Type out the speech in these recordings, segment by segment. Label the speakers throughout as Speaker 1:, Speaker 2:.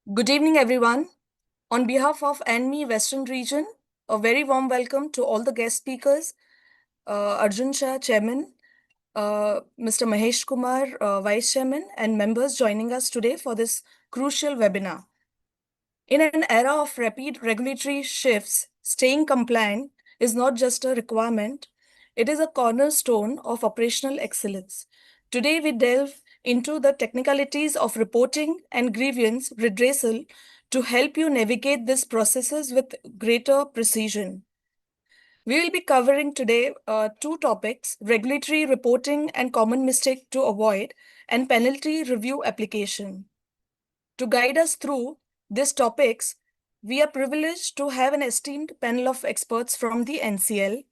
Speaker 1: Good evening, everyone. On behalf of ANMI Western Region, a very warm welcome to all the guest speakers, Arjun Shah, Chairman, Mr. Mahesh Kumar, Vice Chairman, and members joining us today for this crucial webinar. In an era of rapid regulatory shifts, staying compliant is not just a requirement, it is a cornerstone of operational excellence. Today, we delve into the technicalities of reporting and grievance redressal to help you navigate these processes with greater precision. We will be covering today two topics: regulatory reporting and common mistake to avoid, and penalty review application. To guide us through these topics, we are privileged to have an esteemed panel of experts from the NCL.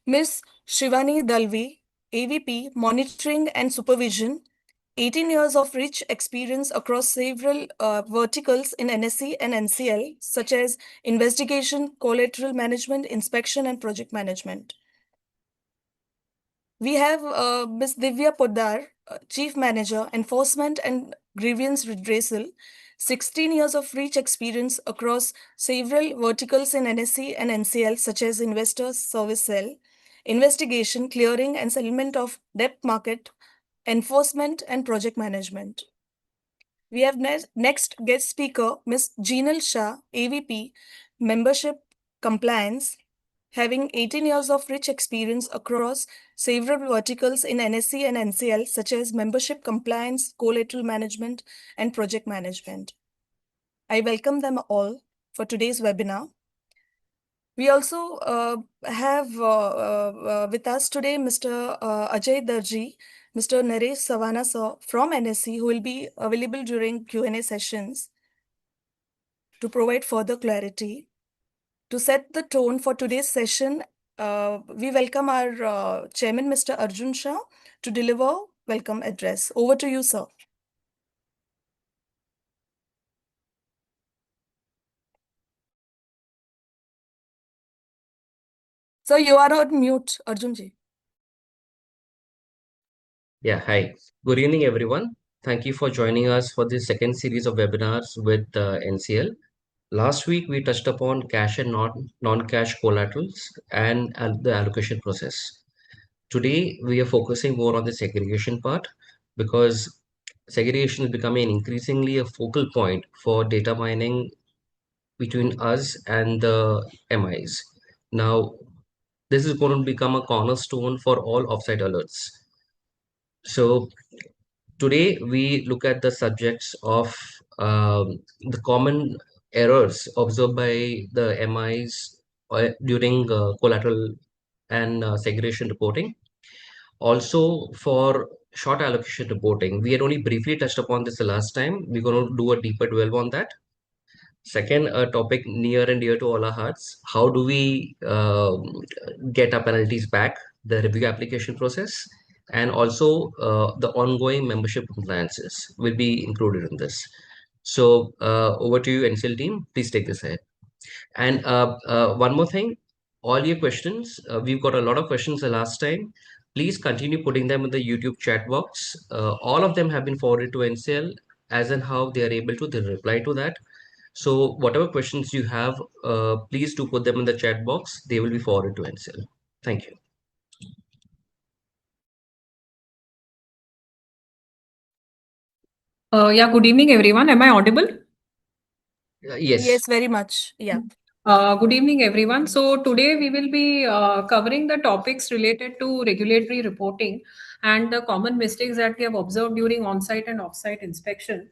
Speaker 1: Ms. Shivani Dalvi, AVP, Monitoring and Supervision, 18 years of rich experience across several verticals in NSE and NCL, such as investigation, collateral management, inspection, and project management. We have Ms. Divya Potdar, Chief Manager, Enforcement and Grievance Redressal, 16 years of rich experience across several verticals in NSE and NCL, such as Investor Service Cell, Investigation, Clearing and Settlement of Debt Market, Enforcement and Project Management. We have next guest speaker, Ms. Shital Shah, AVP, Membership Compliance, having 18 years of rich experience across several verticals in NSE and NCL, such as membership compliance, collateral management, and project management. I welcome them all for today's webinar. We also have with us today Mr. Ajay Darji, Mr. Naresh Savana sir from NSE, who will be available during Q&A sessions to provide further clarity. To set the tone for today's session, we welcome our chairman, Mr. Arjun Shah, to deliver welcome address. Over to you, sir. Sir, you are on mute, Arjun ji.
Speaker 2: Yeah, hi. Good evening, everyone. Thank you for joining us for this second series of webinars with NCL. Last week, we touched upon cash and non-cash collaterals and the allocation process. Today, we are focusing more on the segregation part because segregation is becoming increasingly a focal point for data mining between us and the MIs. Now, this is going to become a cornerstone for all offsite alerts. So today we look at the subjects of the common errors observed by the MIs during collateral and segregation reporting. Also, for short allocation reporting, we had only briefly touched upon this the last time. We're going to do a deeper delve on that. Second, a topic near and dear to all our hearts: how do we get our penalties back? The review application process, and also the ongoing membership compliances will be included in this. So over to you, NCL team. Please take this ahead. And one more thing, all your questions, we've got a lot of questions the last time. Please continue putting them in the YouTube chat box. All of them have been forwarded to NCL as and how they are able to they reply to that. So whatever questions you have, please do put them in the chat box. They will be forwarded to NCL. Thank you.
Speaker 3: Yeah, good evening, everyone. Am I audible?
Speaker 2: Yes.
Speaker 1: Yes, very much. Yeah.
Speaker 3: Good evening, everyone. So today we will be covering the topics related to regulatory reporting and the common mistakes that we have observed during on-site and off-site inspection.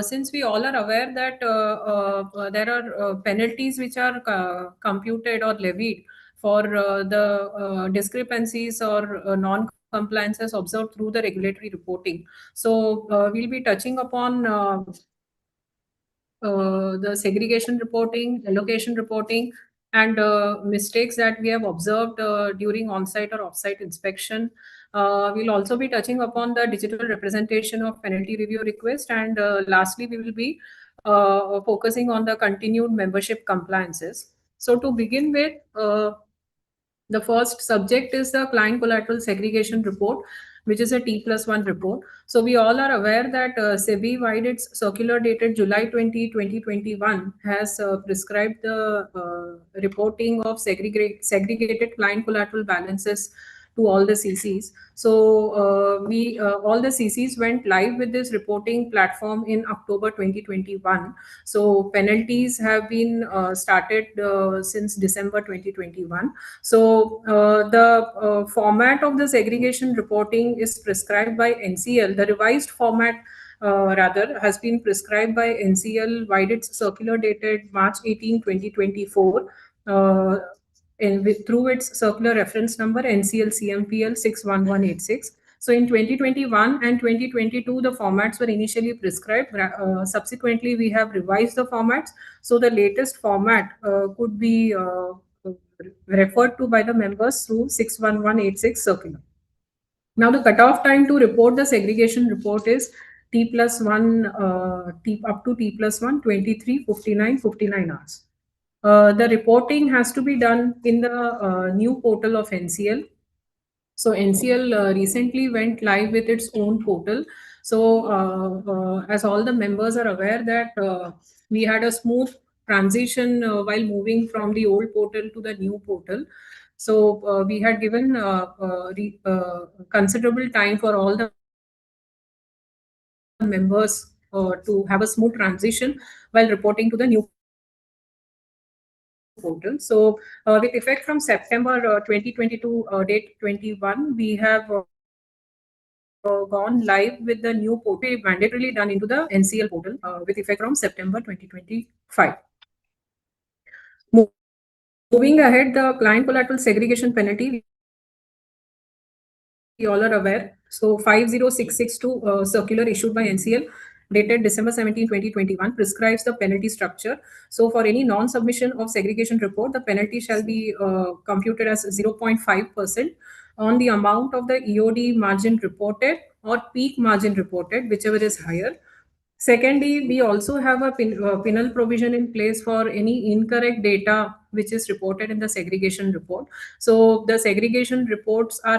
Speaker 3: Since we all are aware that there are penalties which are computed or levied for the discrepancies or non-compliances observed through the regulatory reporting. So we'll be touching upon the segregation reporting, allocation reporting, and mistakes that we have observed during on-site or off-site inspection. We'll also be touching upon the digital representation of penalty review request, and lastly, we will be focusing on the continued membership compliances. So to begin with, the first subject is the client collateral segregation report. which is a T+1 report. So we all are aware that SEBI, via its circular dated July 20, 2021, has prescribed the reporting of segregated client collateral balances to all the CCs. So we all the CCs went live with this reporting platform in October 2021. So penalties have been started since December 2021. So the format of the segregation reporting is prescribed by NCL. The revised format rather has been prescribed by NCL via its circular dated March 18, 2024. Through its circular reference number NCL CMPL 61186. So in 2021 and 2022, the formats were initially prescribed. Subsequently, we have revised the formats. So the latest format could be referred to by the members through 61186 circular. Now, the cutoff time to report the segregation report is T plus 1, up to T plus 1, 23, 59, 59 hours. The reporting has to be done in the new portal of NCL. So NCL recently went live with its own portal. So as all the members are aware that we had a smooth transition while moving from the old portal to the new portal. So we had given considerable time for all the members to have a smooth transition while reporting to the new portal. So with effect from September 2022 date 21, we have gone live with the new portal mandatorily done into the NCL portal with effect from September 2025. Moving ahead, the client collateral segregation penalty, we all are aware. So 50662 circular issued by NCL dated December 17, 2021 prescribes the penalty structure. So for any non-submission of segregation report, the penalty shall be computed as 0.5% on the amount of the EOD margin reported or peak margin reported, whichever is higher. Secondly, we also have a penal provision in place for any incorrect data which is reported in the segregation report. So the segregation reports are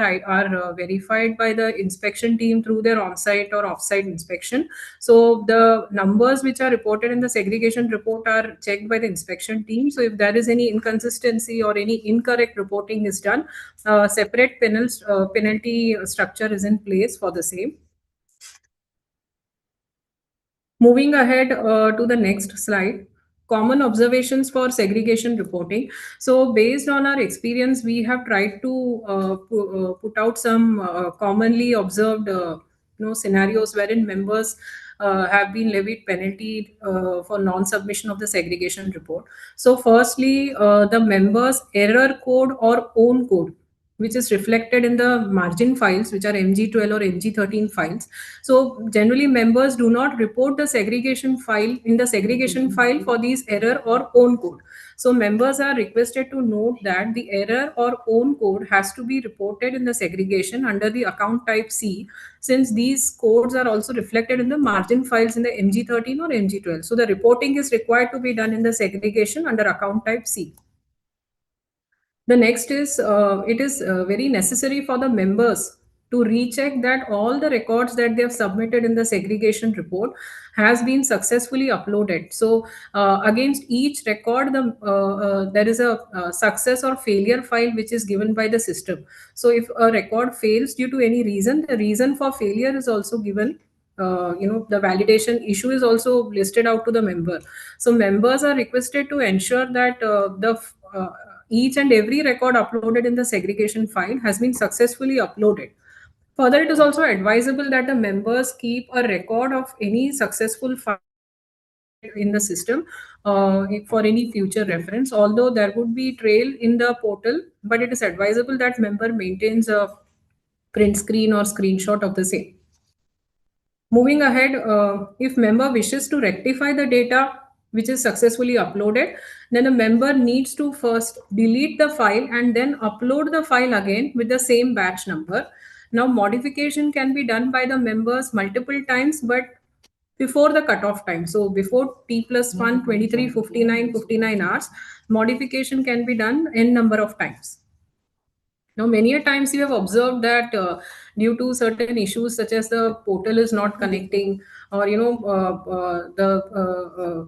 Speaker 3: verified by the inspection team through their on-site or off-site inspection. So the numbers which are reported in the segregation report are checked by the inspection team. So if there is any inconsistency or any incorrect reporting is done, separate penalty structure is in place for the same. Moving ahead to the next slide, common observations for segregation reporting. So based on our experience, we have tried to put out some commonly observed scenarios wherein members have been levied penalty for non-submission of the segregation report. So firstly, the members' error code or own code, which is reflected in the margin files, which are MG12 or MG13 files. So generally members do not report the segregation file in the segregation file for these error or own code. So members are requested to note that the error or own code has to be reported in the segregation under the account type C, since these codes are also reflected in the margin files in the MG13 or MG12. So the reporting is required to be done in the segregation under account type C. The next is, it is very necessary for the members to recheck that all the records that they have submitted in the segregation report has been successfully uploaded. So against each record, there is a success or failure file which is given by the system. So if a record fails due to any reason, the reason for failure is also given. The validation issue is also listed out to the member. So members are requested to ensure that each and every record uploaded in the segregation file has been successfully uploaded. Further, it is also advisable that the members keep a record of any successful file in the system for any future reference. Although there would be trail in the portal, but it is advisable that member maintains a print screen or screenshot of the same. Moving ahead, if member wishes to rectify the data which is successfully uploaded, then the member needs to first delete the file and then upload the file again with the same batch number. Now, modification can be done by the members multiple times, but before the cutoff time. So before T+1, 23, 59, 59 hours, modification can be done n number of times. Now, many a times you have observed that due to certain issues such as the portal is not connecting, or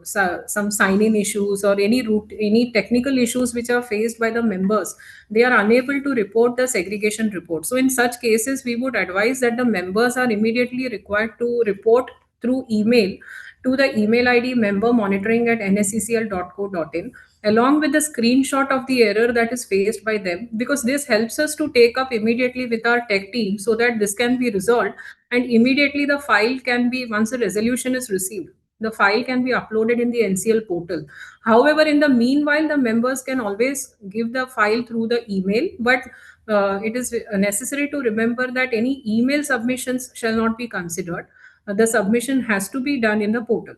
Speaker 3: some sign-in issues, or any technical issues which are faced by the members, they are unable to report the segregation report. So, in such cases, we would advise that the members are immediately required to report through email to the email ID member monitoring at nsecl.co.in, along with the screenshot of the error that is faced by them, because this helps us to take up immediately with our tech team so that this can be resolved, and immediately the file can be, once the resolution is received, the file can be uploaded in the NCL portal. However, in the meanwhile, the members can always give the file through the email, but it is necessary to remember that any email submissions shall not be considered. The submission has to be done in the portal.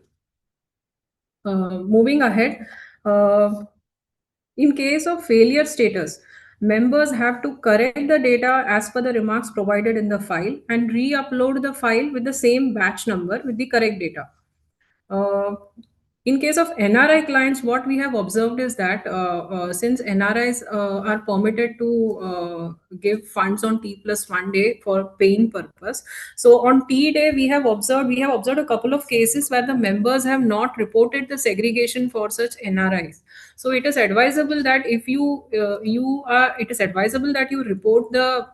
Speaker 3: Moving ahead, in case of failure status, members have to correct the data as per the remarks provided in the file and re-upload the file with the same batch number with the correct data. Uh, in case of NRI clients, what we have observed is that since NRIs are permitted to give funds on T+1 day for paying purpose, so on T day we have observed a couple of cases where the members have not reported the segregation for such NRIs. So it is advisable that if it is advisable that you report the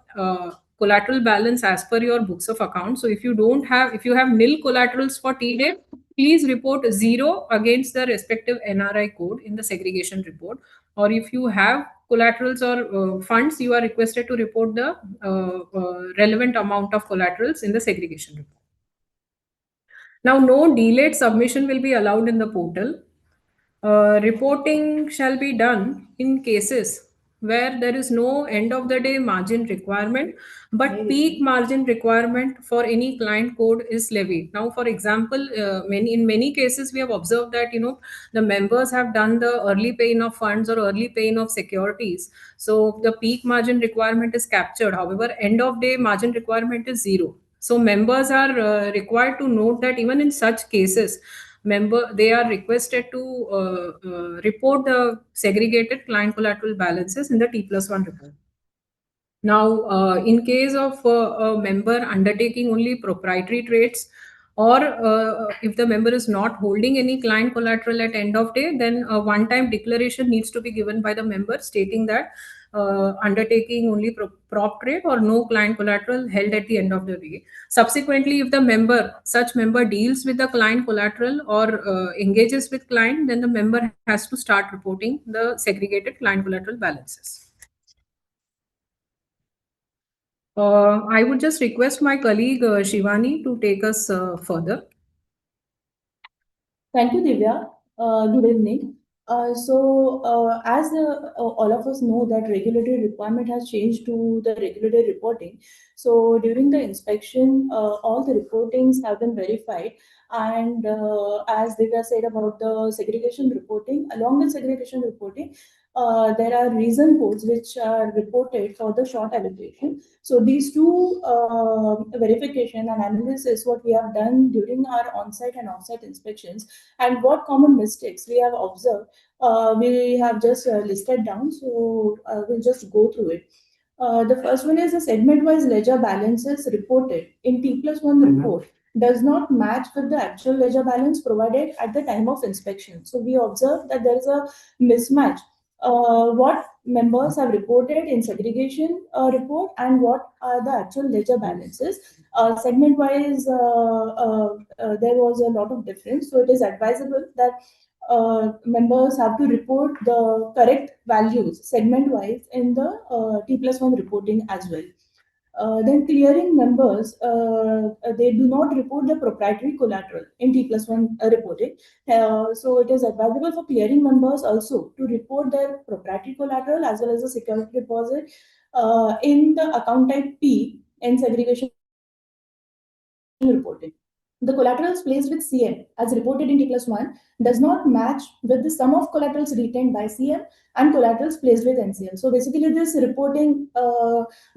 Speaker 3: collateral balance as per your books of account. So if you have nil collaterals for T day, please report 0 against the respective NRI code in the segregation report. Or if you have collaterals or funds, you are requested to report the relevant amount of collaterals in the segregation report. Now, no delayed submission will be allowed in the portal. Reporting shall be done in cases where there is no end of the day margin requirement, but peak margin requirement for any client code is levied. Now, for example, in many cases we have observed that the members have done the early pay-in of funds or early pay-in of securities, so the peak margin requirement is captured. However, end of day margin requirement is 0. So members are required to note that even in such cases, they are requested to report the segregated client collateral balances in the T+1 report. Now, in case of a member undertaking only proprietary trades, or if the member is not holding any client collateral at end of day, then a one-time declaration needs to be given by the member stating that undertaking only prop trade or no client collateral held at the end of the day. Subsequently, if such member deals with the client collateral or engages with client, then the member has to start reporting the segregated client collateral balances. I would just request my colleague Shivani to take us further.
Speaker 4: Thank you, Divya. Good evening. As all of us know that regulatory requirement has changed to the regulatory reporting. So during the inspection, all the reportings have been verified. And as Divya said about the segregation reporting, along with segregation reporting, there are reason codes which are reported for the short allocation. So these two verification and analysis, what we have done during our on-site and off-site inspections, and what common mistakes we have observed, we have just listed down. So we'll just go through it. The first one is the segment-wise ledger balances reported in T+1 report does not match with the actual ledger balance provided at the time of inspection. So we observe that there is a mismatch. What members have reported in segregation report and what are the actual ledger balances. Segment-wise, there was a lot of difference. So it is advisable that members have to report the correct values segment-wise in the T+1 reporting as well. Then clearing members, they do not report the proprietary collateral in T+1 reporting. So it is advisable for clearing members also to report their proprietary collateral as well as the security deposit in the account type P in segregation reporting. The collaterals placed with CM as reported in T+1 does not match with the sum of collaterals retained by CM and collaterals placed with NCL. So basically this reporting,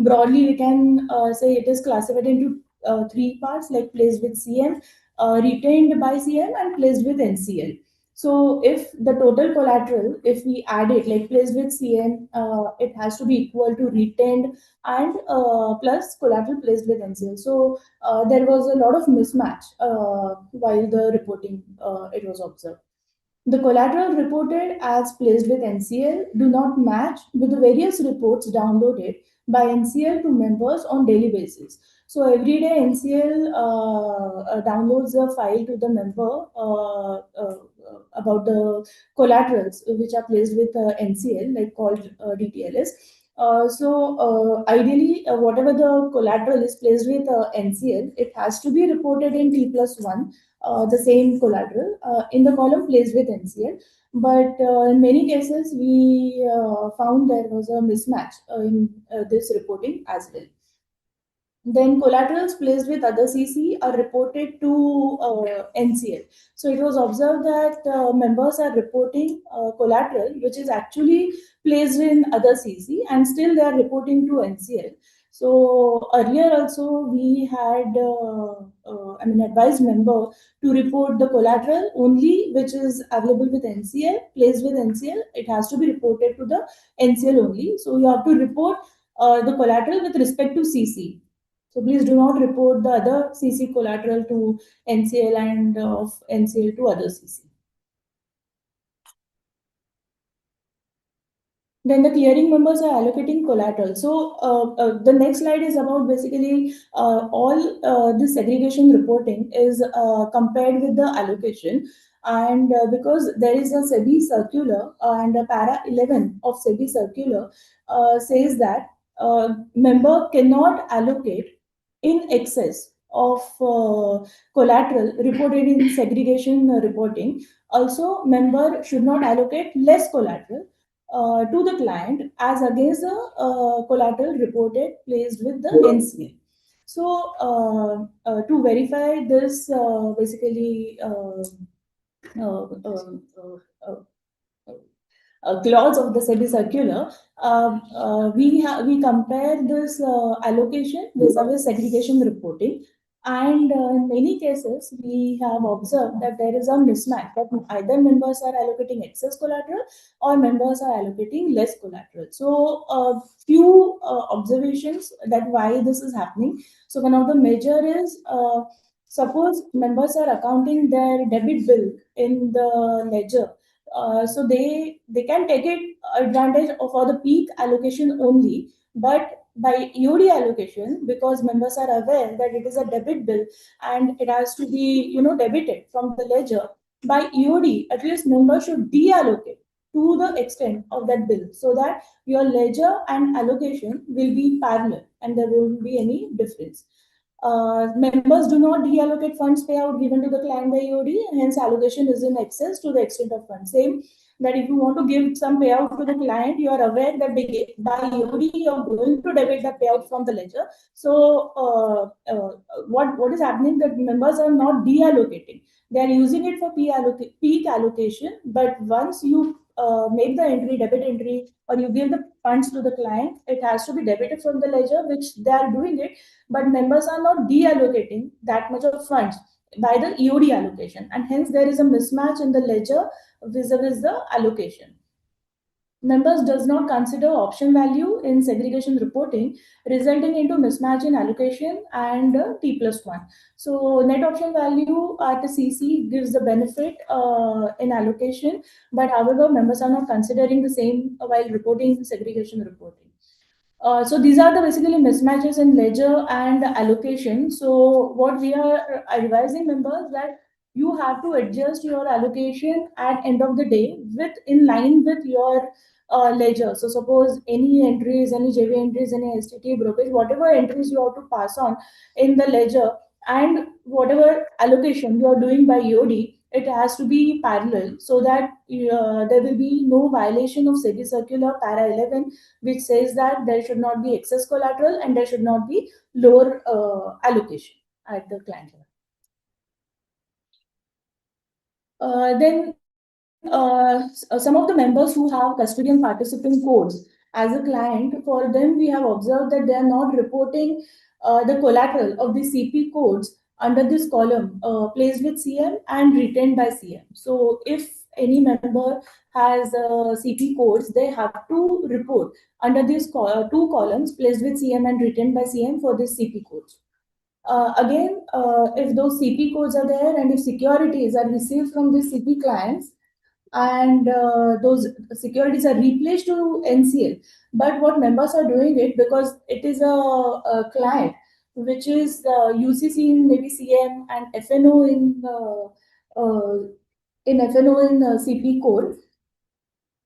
Speaker 4: broadly we can say it is classified into three parts, like placed with CM, retained by CM and placed with NCL. So if the total collateral, if we add it like placed with CM, it has to be equal to retained and plus collateral placed with NCL. So there was a lot of mismatch while the reporting it was observed. The collateral reported as placed with NCL do not match with the various reports downloaded by NCL to members on daily basis. So every day NCL downloads a file to the member about the collaterals which are placed with NCL, like called DTLS. Ideally, whatever the collateral is placed with NCL, it has to be reported in T+1, the same collateral in the column placed with NCL. But in many cases, we found there was a mismatch in this reporting as well. Then collaterals placed with other CC are reported to NCL. So it was observed that members are reporting collateral which is actually placed in other CC and still they are reporting to NCL. So earlier also we had, advised member to report the collateral only which is available with NCL, placed with NCL. It has to be reported to the NCL only. So you have to report the collateral with respect to CC. So please do not report the other CC collateral to NCL and of NCL to other CC. Then the clearing members are allocating collateral. So the next slide is about basically all the segregation reporting is compared with the allocation. And because there is a SEBI circular and a para 11 of SEBI circular says that member cannot allocate in excess of collateral reported in segregation reporting. Also, member should not allocate less collateral to the client as against the collateral reported placed with the NCA. So, to verify this, basically, uh, uh, uh, clause of the SEBI circular, we compare this allocation vis-a-vis segregation reporting, and in many cases we have observed that there is a mismatch that either members are allocating excess collateral or members are allocating less collateral. So few observations that why this is happening. So one of the major is suppose members are accounting their debit bill in the ledger, so they can take it advantage of for the peak allocation only, but by EOD allocation, because members are aware that it is a debit bill and it has to be debited from the ledger, by EOD at least members should deallocate to the extent of that bill so that your ledger and allocation will be parallel and there won't be any difference. Members do not deallocate funds payout given to the client by EOD, hence allocation is in excess to the extent of funds. Same that if you want to give some payout to the client, you are aware that by EOD you are going to debit the payout from the ledger. So what is happening that members are not deallocating. They are using it for peak allocation, but once you make the entry, debit entry, or you give the funds to the client, it has to be debited from the ledger, which they are doing it, but members are not deallocating that much of funds by the EOD allocation, and hence there is a mismatch in the ledger vis-a-vis the allocation. Members does not consider option value in segregation reporting, resulting into mismatch in allocation and T+1. So net option value at the CC gives the benefit in allocation, but however members are not considering the same while reporting segregation reporting. So these are the basically mismatches in ledger and allocation. So what we are advising members that you have to adjust your allocation at end of the day with in line with your ledger. So suppose any entries, any JV entries, any STT brokerage, whatever entries you have to pass on in the ledger and whatever allocation you are doing by EOD, it has to be parallel so that there will be no violation of SEBI circular para 11, which says that there should not be excess collateral and there should not be lower allocation at the client level. Then some of the members who have custodian participant codes as a client, for them we have observed that they are not reporting the collateral of the CP codes under this column placed with CM and retained by CM. So if any member has CP codes, they have to report under these two columns placed with CM and written by CM for this CP codes. Again, if those CP codes are there and if securities are received from the CP clients, and those securities are replaced to NCL. But what members are doing it because it is a client which is UCC in maybe CM and FNO in CP code,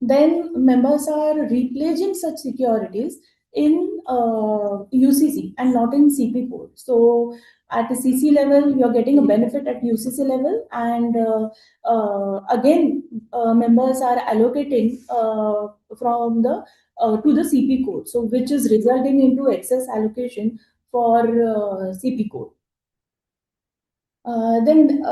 Speaker 4: then members are replacing such securities in UCC and not in CP code. So at the CC level, you're getting a benefit at UCC level, and again, members are allocating from the to the CP code, so which is resulting into excess allocation for CP code. Then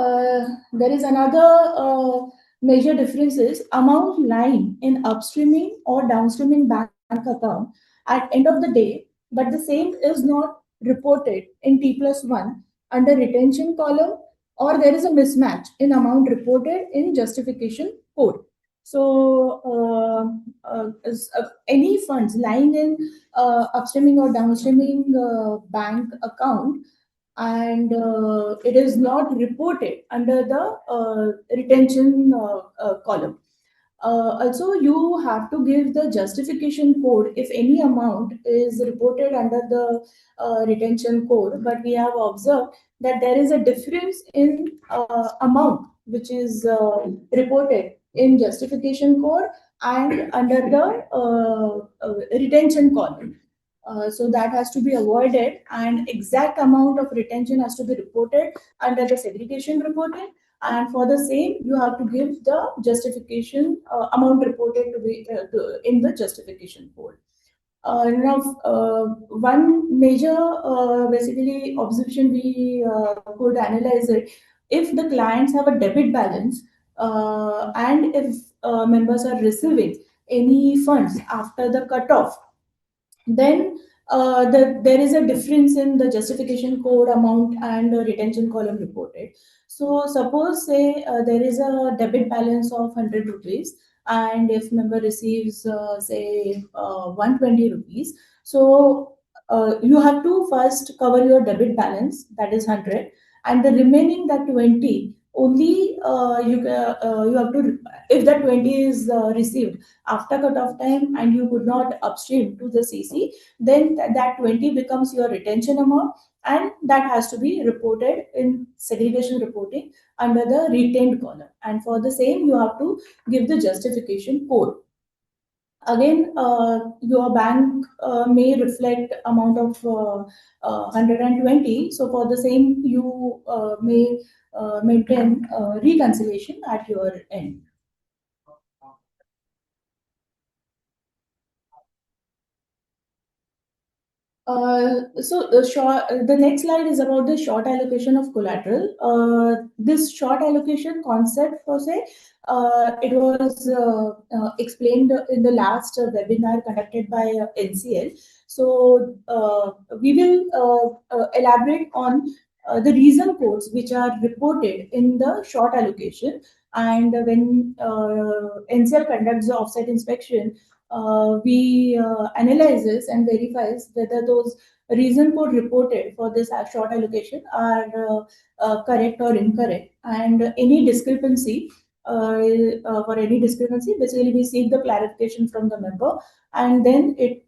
Speaker 4: there is another major difference is amount lying in upstreaming or downstreaming bank account at end of the day, but the same is not reported in T+1 under retention column, or there is a mismatch in amount reported in justification code. So any funds lying in upstreaming or downstreaming bank account, and it is not reported under the retention column. Also, you have to give the justification code if any amount is reported under the retention code, but we have observed that there is a difference in amount which is reported in justification code and under the retention column. So that has to be avoided, and exact amount of retention has to be reported under the segregation reporting, and for the same you have to give the justification amount reported to be in the justification code. Now, one major basically observation we could analyze it, if the clients have a debit balance and if members are receiving any funds after the cutoff, then there is a difference in the justification code amount and retention column reported. So suppose say there is a debit balance of 100 rupees, and if member receives say 120 rupees, so you have to first cover your debit balance, that is 100, and the remaining that 20 only you have to, if that 20 is received after cutoff time and you could not upstream to the CC, then that 20 becomes your retention amount, and that has to be reported in segregation reporting under the retained column. And for the same, you have to give the justification code. Again, your bank may reflect amount of 120. So for the same, you may maintain reconciliation at your end. The next slide is about the short allocation of collateral. This short allocation concept, per se, it was explained in the last webinar conducted by NCL. So we will elaborate on the reason codes which are reported in the short allocation. And when NCL conducts the offsite inspection, we analyzes and verifies whether those reason code reported for this short allocation are correct or incorrect, and any discrepancy for any discrepancy, basically we seek the clarification from the member, and then it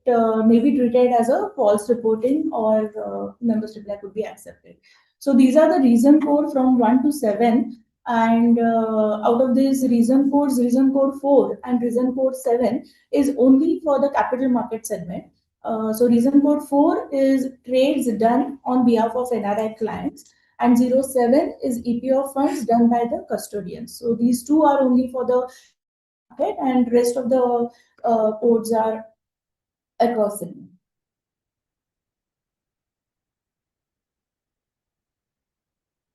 Speaker 4: may be treated as a false reporting, or member's reply could be accepted. So these are the reason code from 1 to 7, and out of these reason codes, reason code 4 and reason code 7 is only for the capital market segment. So reason code 4 is trades done on behalf of NRI clients, and 07 is EPO funds done by the custodians. So these two are only for the capital market, and rest of the codes are across segment.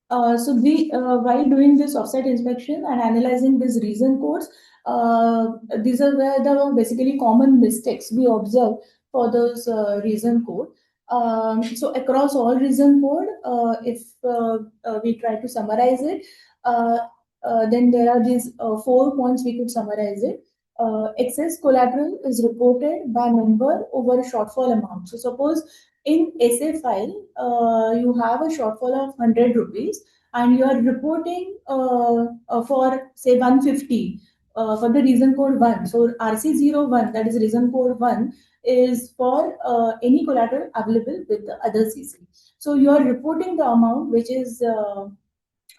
Speaker 4: While doing this offsite inspection and analyzing these reason codes, these are where the basically common mistakes we observe for those reason code. So across all reason code, if we try to summarize it, Then there are these 4 points we could summarize it. Excess collateral is reported by member over a shortfall amount. So suppose in SA file, you have a shortfall of 100 rupees and you are reporting for say 150 for the reason code 1. So RC01, that is reason code 1, is for any collateral available with the other CC. So you are reporting the amount which is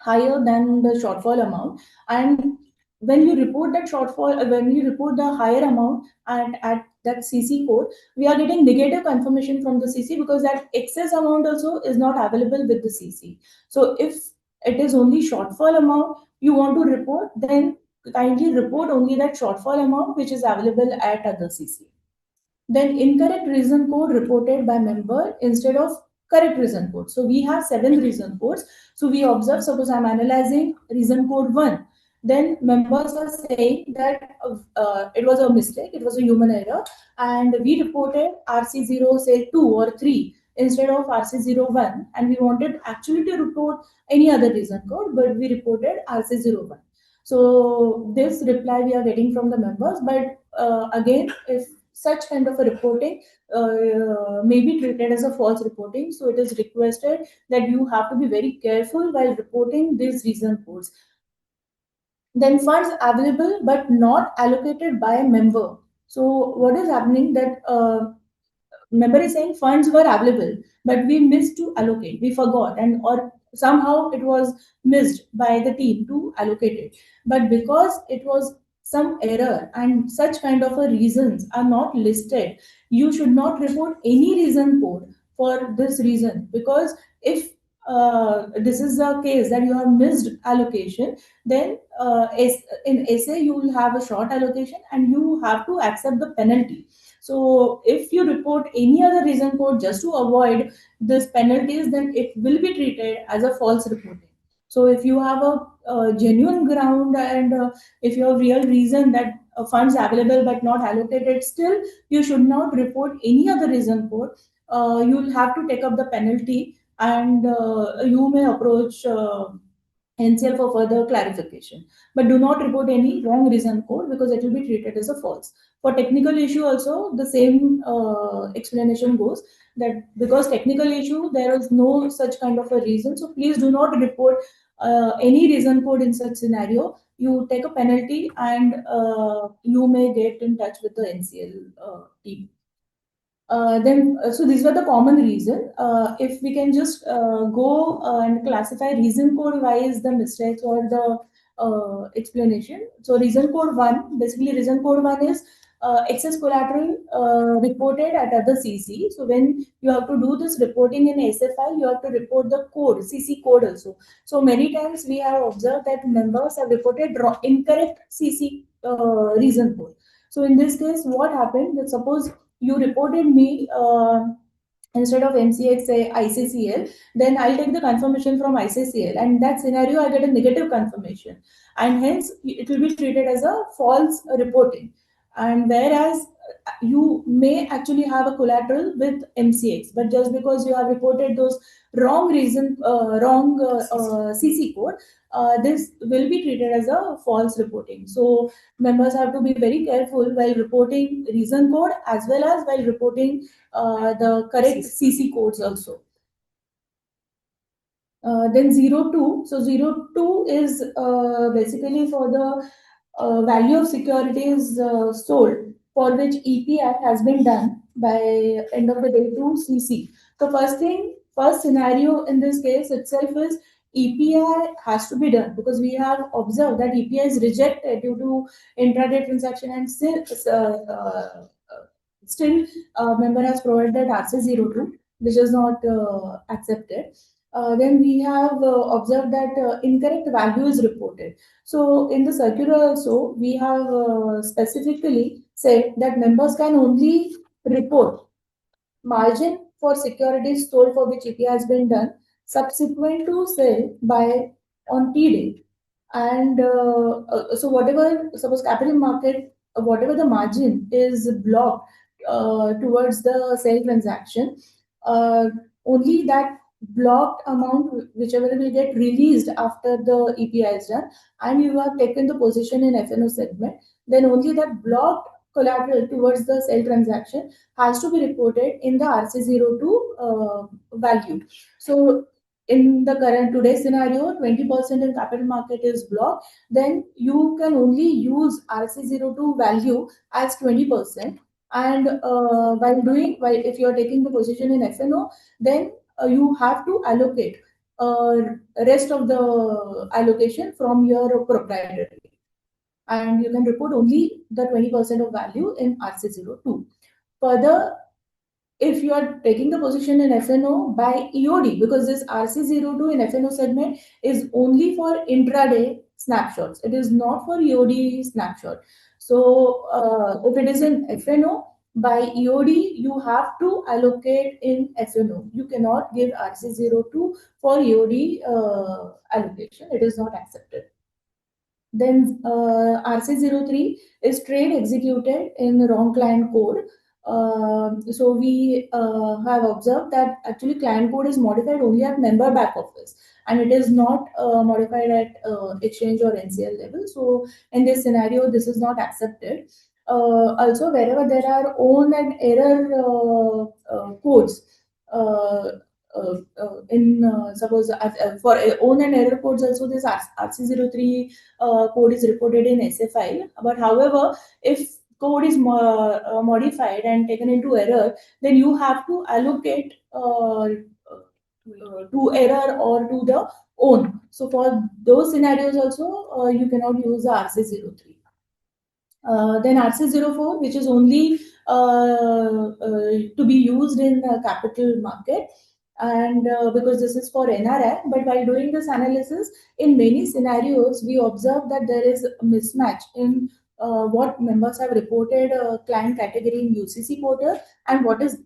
Speaker 4: higher than the shortfall amount, and when you report that shortfall, when you report the higher amount and at that CC code, we are getting negative confirmation from the CC because that excess amount also is not available with the CC. So if it is only shortfall amount you want to report, then kindly report only that shortfall amount which is available at other CC. Then incorrect reason code reported by member instead of correct reason code. So we have 7 reason codes. So we observe, suppose I'm analyzing reason code 1. Then members are saying that it was a mistake, it was a human error, and we reported RC0, say 2 or 3 instead of RC01, and we wanted actually to report any other reason code, but we reported RC01. So this reply we are getting from the members, but again, if such kind of a reporting may be treated as a false reporting. So it is requested that you have to be very careful while reporting these reason codes. Then funds available but not allocated by a member. So what is happening that member is saying funds were available, but we missed to allocate. We forgot, and or somehow it was missed by the team to allocate it. But because it was some error and such kind of a reasons are not listed, you should not report any reason code for this reason, because if this is the case that you have missed allocation, then in SA you will have a short allocation and you have to accept the penalty. So if you report any other reason code just to avoid this penalties, then it will be treated as a false reporting. So if you have a genuine ground and if you have real reason that funds available but not allocated, still you should not report any other reason code. You'll have to take up the penalty, and you may approach NCL for further clarification. But do not report any wrong reason code because it will be treated as a false. For technical issue also, the same explanation goes, that because technical issue, there is no such kind of a reason. So please do not report any reason code in such scenario. You take a penalty and you may get in touch with the NCL team. So these were the common reason. If we can just go and classify reason code wise the mistakes or the explanation. So reason code 1, basically reason code 1 is excess collateral reported at other CC. So when you have to do this reporting in SFI, you have to report the code, CC code also. So many times we have observed that members have reported incorrect CC reason code. So in this case, what happened? That suppose you reported me instead of MCX, say ICCL, then I'll take the confirmation from ICCL, and in that scenario I get a negative confirmation, and hence it will be treated as a false reporting. And whereas you may actually have a collateral with MCX, but just because you have reported those wrong reason, wrong CC code, this will be treated as a false reporting. So members have to be very careful while reporting reason code as well as while reporting the correct CC codes also. Then 02. So 02 is basically for the value of securities sold for which EPI has been done by end of the day to CC. So first scenario in this case itself is EPI has to be done, because we have observed that EPI is rejected due to intraday transaction, and still member has provided RC02, which is not accepted. Then we have observed that incorrect value is reported. So in the circular also, we have specifically said that members can only report margin for securities sold for which EPI has been done subsequent to sale by on T day. And so whatever, suppose capital market, whatever the margin is blocked towards the sale transaction, only that blocked amount, whichever will get released after the EPI is done, and you have taken the position in FNO segment, then only that blocked collateral towards the sale transaction has to be reported in the RC02 value. So in the current today's scenario, 20% in capital market is blocked, then you can only use RC02 value as 20%. And while if you are taking the position in FNO, then you have to allocate uh, rest of the allocation from your proprietary, and you can report only the 20% of value in RC02. Further, if you are taking the position in FNO by EOD, because this RC02 in FNO segment is only for intraday snapshots, it is not for EOD snapshot. So if it is in FNO by EOD, you have to allocate in FNO. You cannot give RC02 for EOD allocation. It is not accepted. Then RC03 is trade executed in the wrong client code. So we have observed that actually client code is modified only at member back office, and it is not modified at exchange or NCL level. So in this scenario, this is not accepted. Also, wherever there are own and error codes, uh, in suppose for own and error codes also, this RC03 code is reported in SA file. But however, if code is modified and taken into error, then you have to allocate to error or to the own. So for those scenarios also, you cannot use the RC03. Then RC04, which is only to be used in the capital market, and because this is for NRI. But while doing this analysis, in many scenarios, we observe that there is a mismatch in what members have reported client category in UCC portal and what is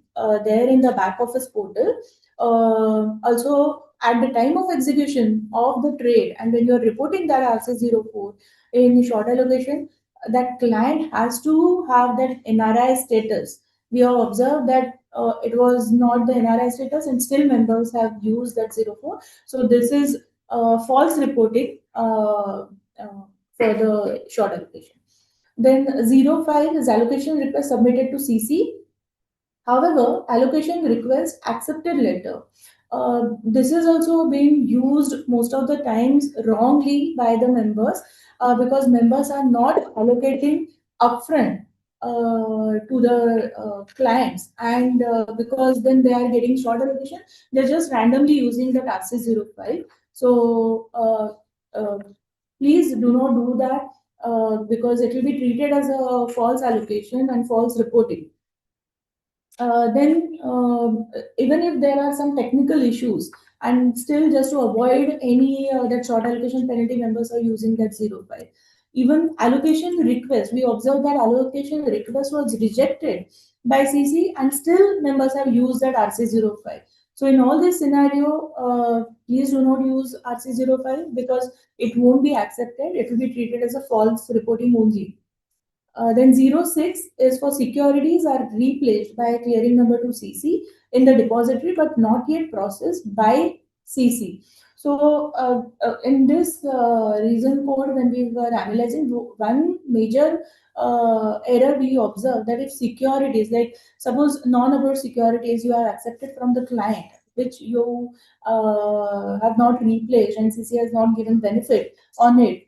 Speaker 4: there in the back office portal. Also, at the time of execution of the trade, and when you are reporting that RC04 in short allocation, that client has to have that NRI status. We have observed that it was not the NRI status, and still members have used that 04. So this is false reporting for the short allocation. Then 05 is allocation request submitted to CC. However, allocation request accepted later. This is also being used most of the times wrongly by the members, because members are not allocating upfront to the clients, and because then they are getting short allocation, they're just randomly using the RC05. So please do not do that, because it will be treated as a false allocation and false reporting. Then even if there are some technical issues, and still just to avoid any that short allocation penalty, members are using that 05. Even allocation request, we observed that allocation request was rejected by CC, and still members have used that RC05. So in all this scenario, please do not use RC05, because it won't be accepted. It will be treated as a false reporting only. Then 06 is for securities are replaced by clearing number to CC in the depository, but not yet processed by CC. So in this reason code, when we were analyzing, one major error we observed, that if securities, like suppose non-approved securities you are accepted from the client, which you have not replaced and CC has not given benefit on it,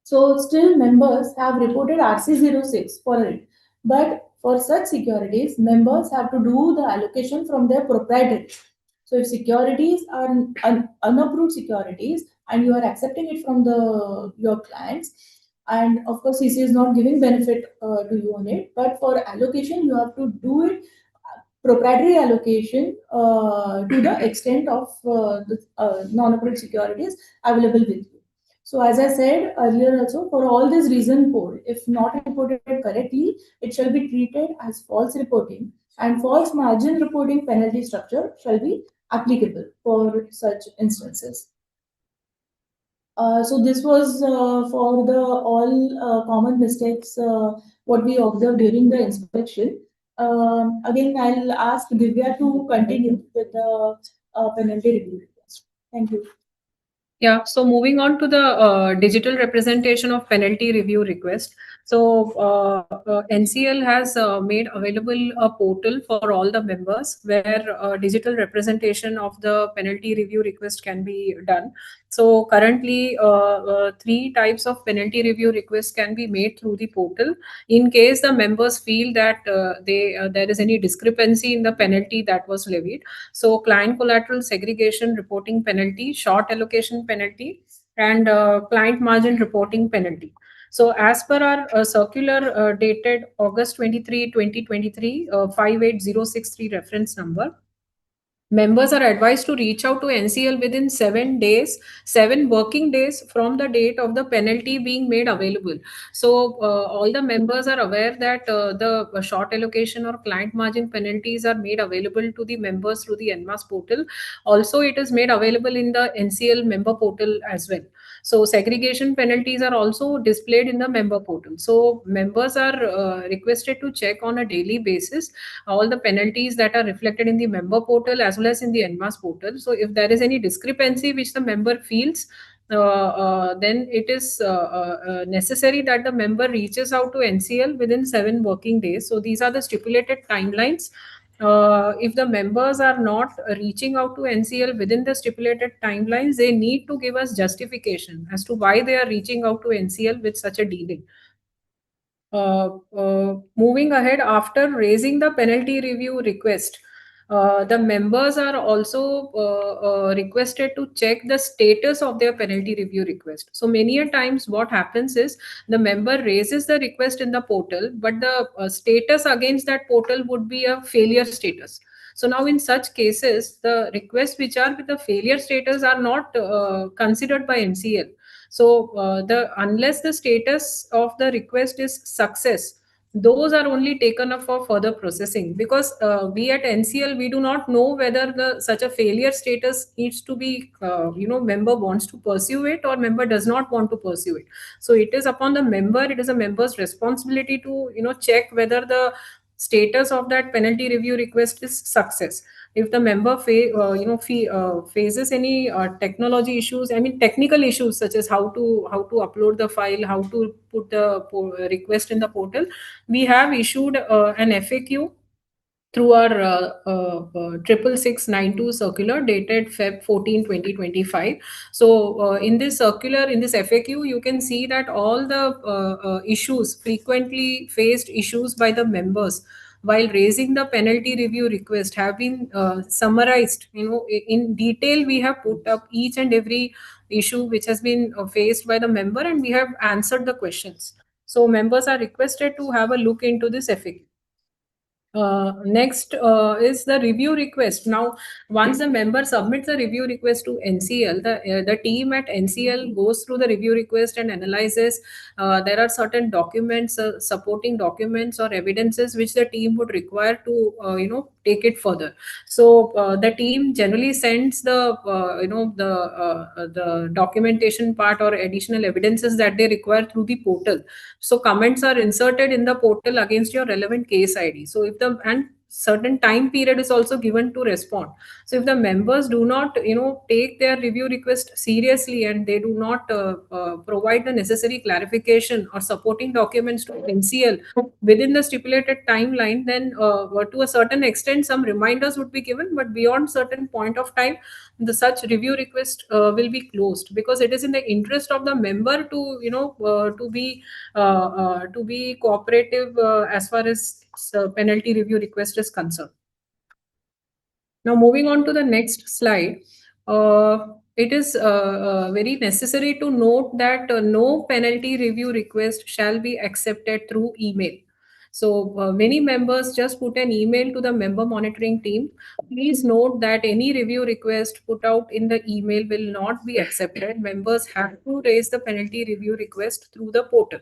Speaker 4: so still members have reported RC06 for it. But for such securities, members have to do the allocation from their proprietary. So if securities are unapproved securities and you are accepting it from the your clients, and of course CC is not giving benefit to you on it, but for allocation you have to do it proprietary allocation to the extent of the non-approved securities available with you. So as I said earlier also, for all this reason code, if not reported correctly, it shall be treated as false reporting, and false margin reporting penalty structure shall be applicable for such instances. So this was for the all common mistakes what we observed during the inspection. Again, I'll ask Divya to continue with the penalty review request. Thank you.
Speaker 3: Yeah, so moving on to the digital representation of penalty review request. So NCL has made available a portal for all the members where digital representation of the penalty review request can be done. So currently, three types of penalty review requests can be made through the portal. In case the members feel that there is any discrepancy in the penalty that was levied. So client collateral segregation reporting penalty, short allocation penalty, and client margin reporting penalty. So as per our circular dated August 23, 2023, 58063 reference number, members are advised to reach out to NCL within 7 days, 7 working days from the date of the penalty being made available. So all the members are aware that the short allocation or client margin penalties are made available to the members through the NMAS portal. Also, it is made available in the NCL member portal as well. So segregation penalties are also displayed in the member portal. So members are requested to check on a daily basis all the penalties that are reflected in the member portal as well as in the NMAS portal. So if there is any discrepancy which the member feels, then it is necessary that the member reaches out to NCL within 7 working days. So these are the stipulated timelines. If the members are not reaching out to NCL within the stipulated timelines, they need to give us justification as to why they are reaching out to NCL with such a delay. Moving ahead, after raising the penalty review request, the members are also requested to check the status of their penalty review request. So many a times what happens is the member raises the request in the portal, but the status against that portal would be a failure status. So now in such cases, the requests which are with the failure status are not considered by NCL. So the unless the status of the request is success, those are only taken up for further processing, because we at NCL, we do not know whether the such a failure status needs to be member wants to pursue it or member does not want to pursue it. So it is upon the member, it is a member's responsibility to check whether the status of that penalty review request is success. If the member faces any technology issues, I mean technical issues, such as how to upload the file, how to put the request in the portal, we have issued an FAQ through our 66692 circular dated Feb 14, 2025. So in this circular, in this FAQ, you can see that all the issues, frequently faced issues by the members while raising the penalty review request, have been summarized. In detail, we have put up each and every issue which has been faced by the member, and we have answered the questions. So members are requested to have a look into this FAQ. Next is the review request. Now, once the member submits a review request to NCL, the team at NCL goes through the review request and analyzes. There are certain documents, supporting documents or evidences which the team would require to, take it further. So the team generally sends the documentation part or additional evidences that they require through the portal. So comments are inserted in the portal against your relevant case ID. So if the and certain time period is also given to respond. So if the members do not take their review request seriously and they do not provide the necessary clarification or supporting documents to NCL within the stipulated timeline, then to a certain extent some reminders would be given, but beyond certain point of time the such review request will be closed, because it is in the interest of the member to to be cooperative as far as penalty review request is concerned. Now, moving on to the next slide, it is very necessary to note that no penalty review request shall be accepted through email. So many members just put an email to the member monitoring team. Please note that any review request put out in the email will not be accepted. Members have to raise the penalty review request through the portal.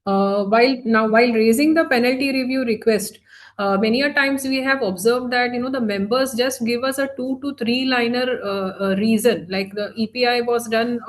Speaker 3: While raising the penalty review request, many a times we have observed that the members just give us a 2 to 3 liner reason, like the EPI was done,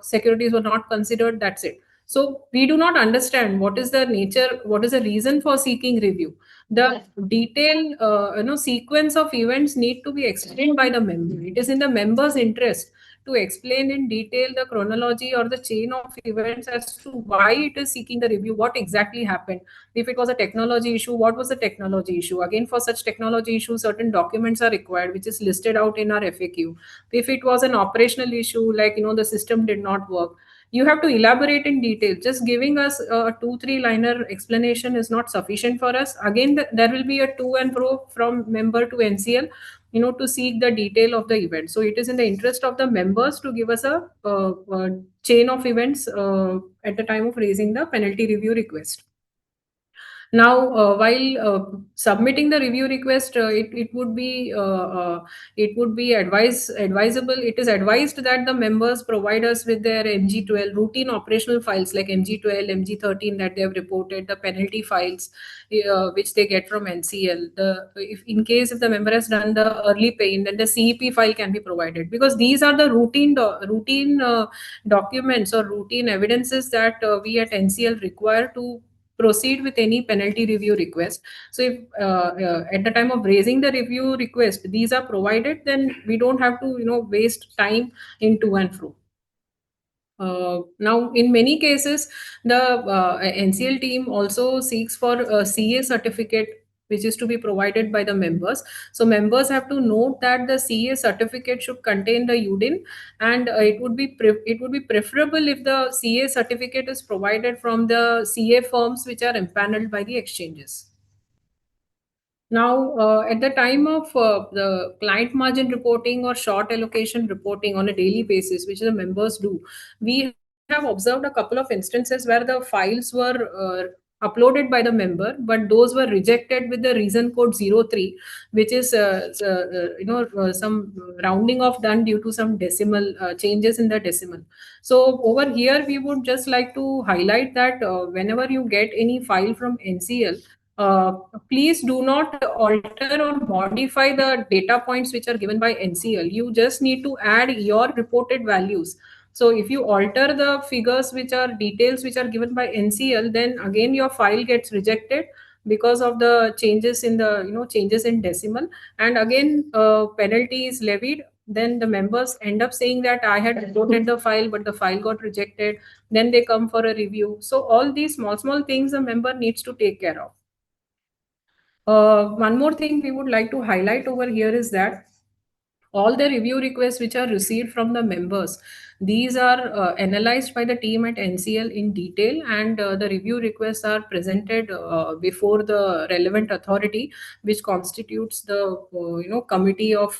Speaker 3: securities were not considered, that's it. So we do not understand what is the nature, what is the reason for seeking review. The detailed sequence of events need to be explained by the member. It is in the member's interest to explain in detail the chronology or the chain of events as to why it is seeking the review, what exactly happened. If it was a technology issue, what was the technology issue? Again, for such technology issues, certain documents are required, which is listed out in our FAQ. If it was an operational issue, like the system did not work, you have to elaborate in detail. Just giving us a 2-3 liner explanation is not sufficient for us. Again, there will be a to and fro from member to NCL, to seek the detail of the event. So it is in the interest of the members to give us a chain of events at the time of raising the penalty review request. Now, while submitting the review request, it would be advisable. It is advised that the members provide us with their MG12 routine operational files like MG12, MG13 that they have reported, the penalty files which they get from NCL. If in case if the member has done the early paying, then the CEP file can be provided, because these are the routine documents or routine evidences that we at NCL require to proceed with any penalty review request. So if at the time of raising the review request these are provided, then we don't have to waste time in to and fro. Now, in many cases, the NCL team also seeks for a CA certificate, which is to be provided by the members. So members have to note that the CA certificate should contain the UDIN, and it would be preferable if the CA certificate is provided from the CA firms which are empaneled by the exchanges. Now, at the time of the client margin reporting or short allocation reporting on a daily basis, which the members do, we have observed a couple of instances where the files were uploaded by the member, but those were rejected with the reason code 03, which is some rounding off done due to some decimal changes in the decimal. So over here, we would just like to highlight that whenever you get any file from NCL, please do not alter or modify the data points which are given by NCL. You just need to add your reported values. So if you alter the figures which are details which are given by NCL, then again your file gets rejected because of the changes in the changes in decimal, and again penalty is levied. Then the members end up saying that I had reported the file, but the file got rejected. Then they come for a review. So all these small things a member needs to take care of. One more thing we would like to highlight over here is that all the review requests which are received from the members, these are analyzed by the team at NCL in detail, and the review requests are presented before the relevant authority, which constitutes the committee of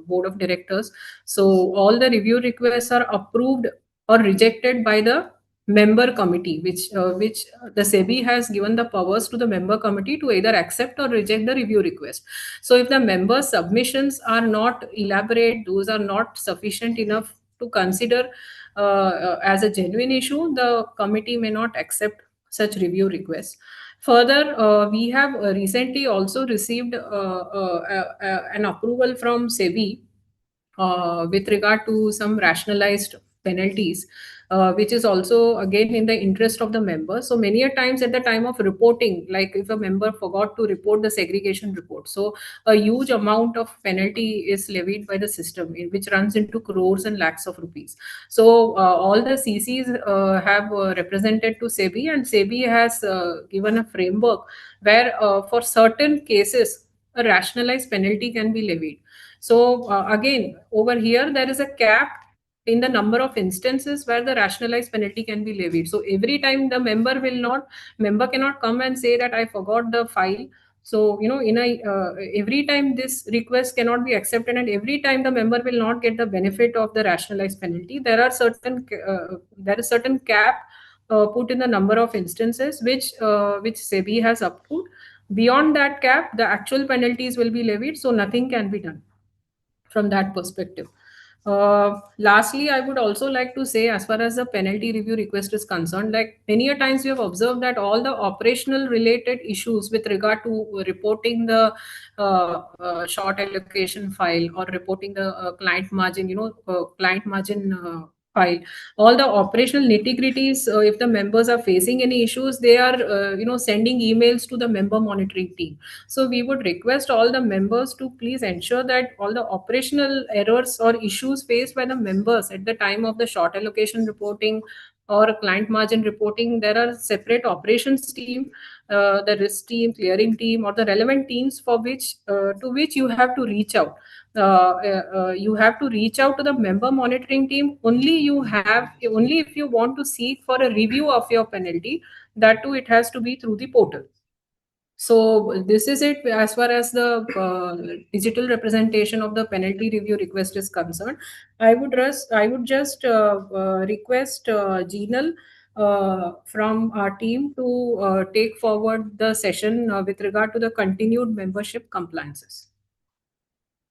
Speaker 3: board of directors. So all the review requests are approved or rejected by the member committee, which the SEBI has given the powers to the member committee to either accept or reject the review request. So if the member submissions are not elaborate, those are not sufficient enough to consider as a genuine issue, the committee may not accept such review requests. Further, we have recently also received an approval from SEBI with regard to some rationalized penalties, which is also again in the interest of the member. So many a times at the time of reporting, like if a member forgot to report the segregation report, so a huge amount of penalty is levied by the system, which runs into crores and lakhs of rupees. So all the CCs have represented to SEBI, and SEBI has given a framework where for certain cases a rationalized penalty can be levied. So again, over here, there is a cap in the number of instances where the rationalized penalty can be levied. So every time the member cannot come and say that I forgot the file. So, every time this request cannot be accepted, and every time the member will not get the benefit of the rationalized penalty, there is certain cap put in the number of instances which SEBI has approved. Beyond that cap, the actual penalties will be levied, so nothing can be done from that perspective. Lastly, I would also like to say, as far as the penalty review request is concerned, like many a times we have observed that all the operational related issues with regard to reporting the short allocation file or reporting the client margin, file. All the operational nitty-gritties, if the members are facing any issues, they are sending emails to the member monitoring team. So we would request all the members to please ensure that all the operational errors or issues faced by the members at the time of the short allocation reporting or client margin reporting, there are separate operations team, the risk team, clearing team, or the relevant teams for which to which you have to reach out. You have to reach out to the member monitoring team only if you want to seek for a review of your penalty. That too, it has to be through the portal. So this is it as far as the digital representation of the penalty review request is concerned. I would just request Jinal from our team to take forward the session with regard to the continued membership compliances.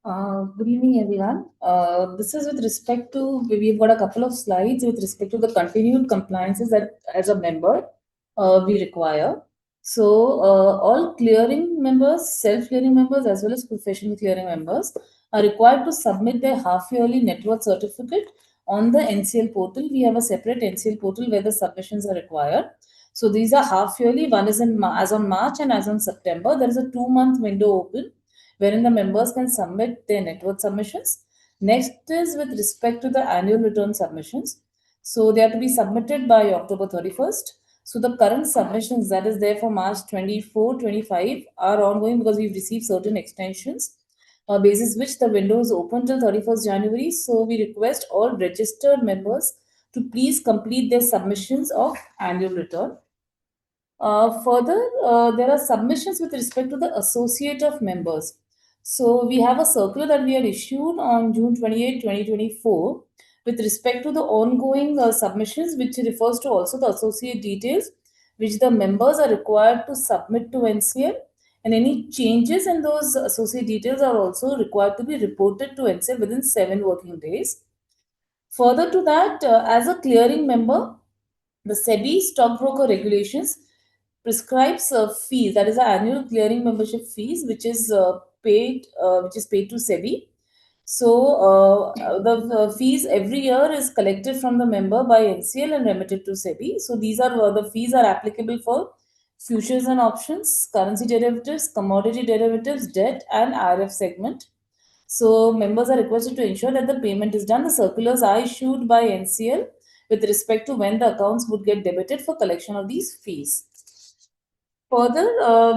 Speaker 4: Good evening, everyone. This is with respect to, we've got a couple of slides with respect to the continued compliances that as a member we require. So all clearing members, self-clearing members, as well as professional clearing members are required to submit their half-yearly net worth certificate on the NCL portal. We have a separate NCL portal where the submissions are required. So these are half-yearly. One is as on March and as on September. There is a 2-month window open wherein the members can submit their net worth submissions. Next is with respect to the annual return submissions. So they have to be submitted by October 31st. So the current submissions that is there for March 24-25 are ongoing because we've received certain extensions, basis which the window is open till 31st January. So we request all registered members to please complete their submissions of annual return. Further, there are submissions with respect to the associate of members. So we have a circular that we had issued on June 28, 2024 with respect to the ongoing submissions, which refers to also the associate details which the members are required to submit to NCL, and any changes in those associate details are also required to be reported to NCL within 7 working days. Further to that, as a clearing member, the SEBI stockbroker regulations prescribes fees, that is the annual clearing membership fees, which is paid to SEBI. So the fees every year is collected from the member by NCL and remitted to SEBI. So these are the fees are applicable for futures and options, currency derivatives, commodity derivatives, debt, and RF segment. So members are requested to ensure that the payment is done. The circulars are issued by NCL with respect to when the accounts would get debited for collection of these fees. Further,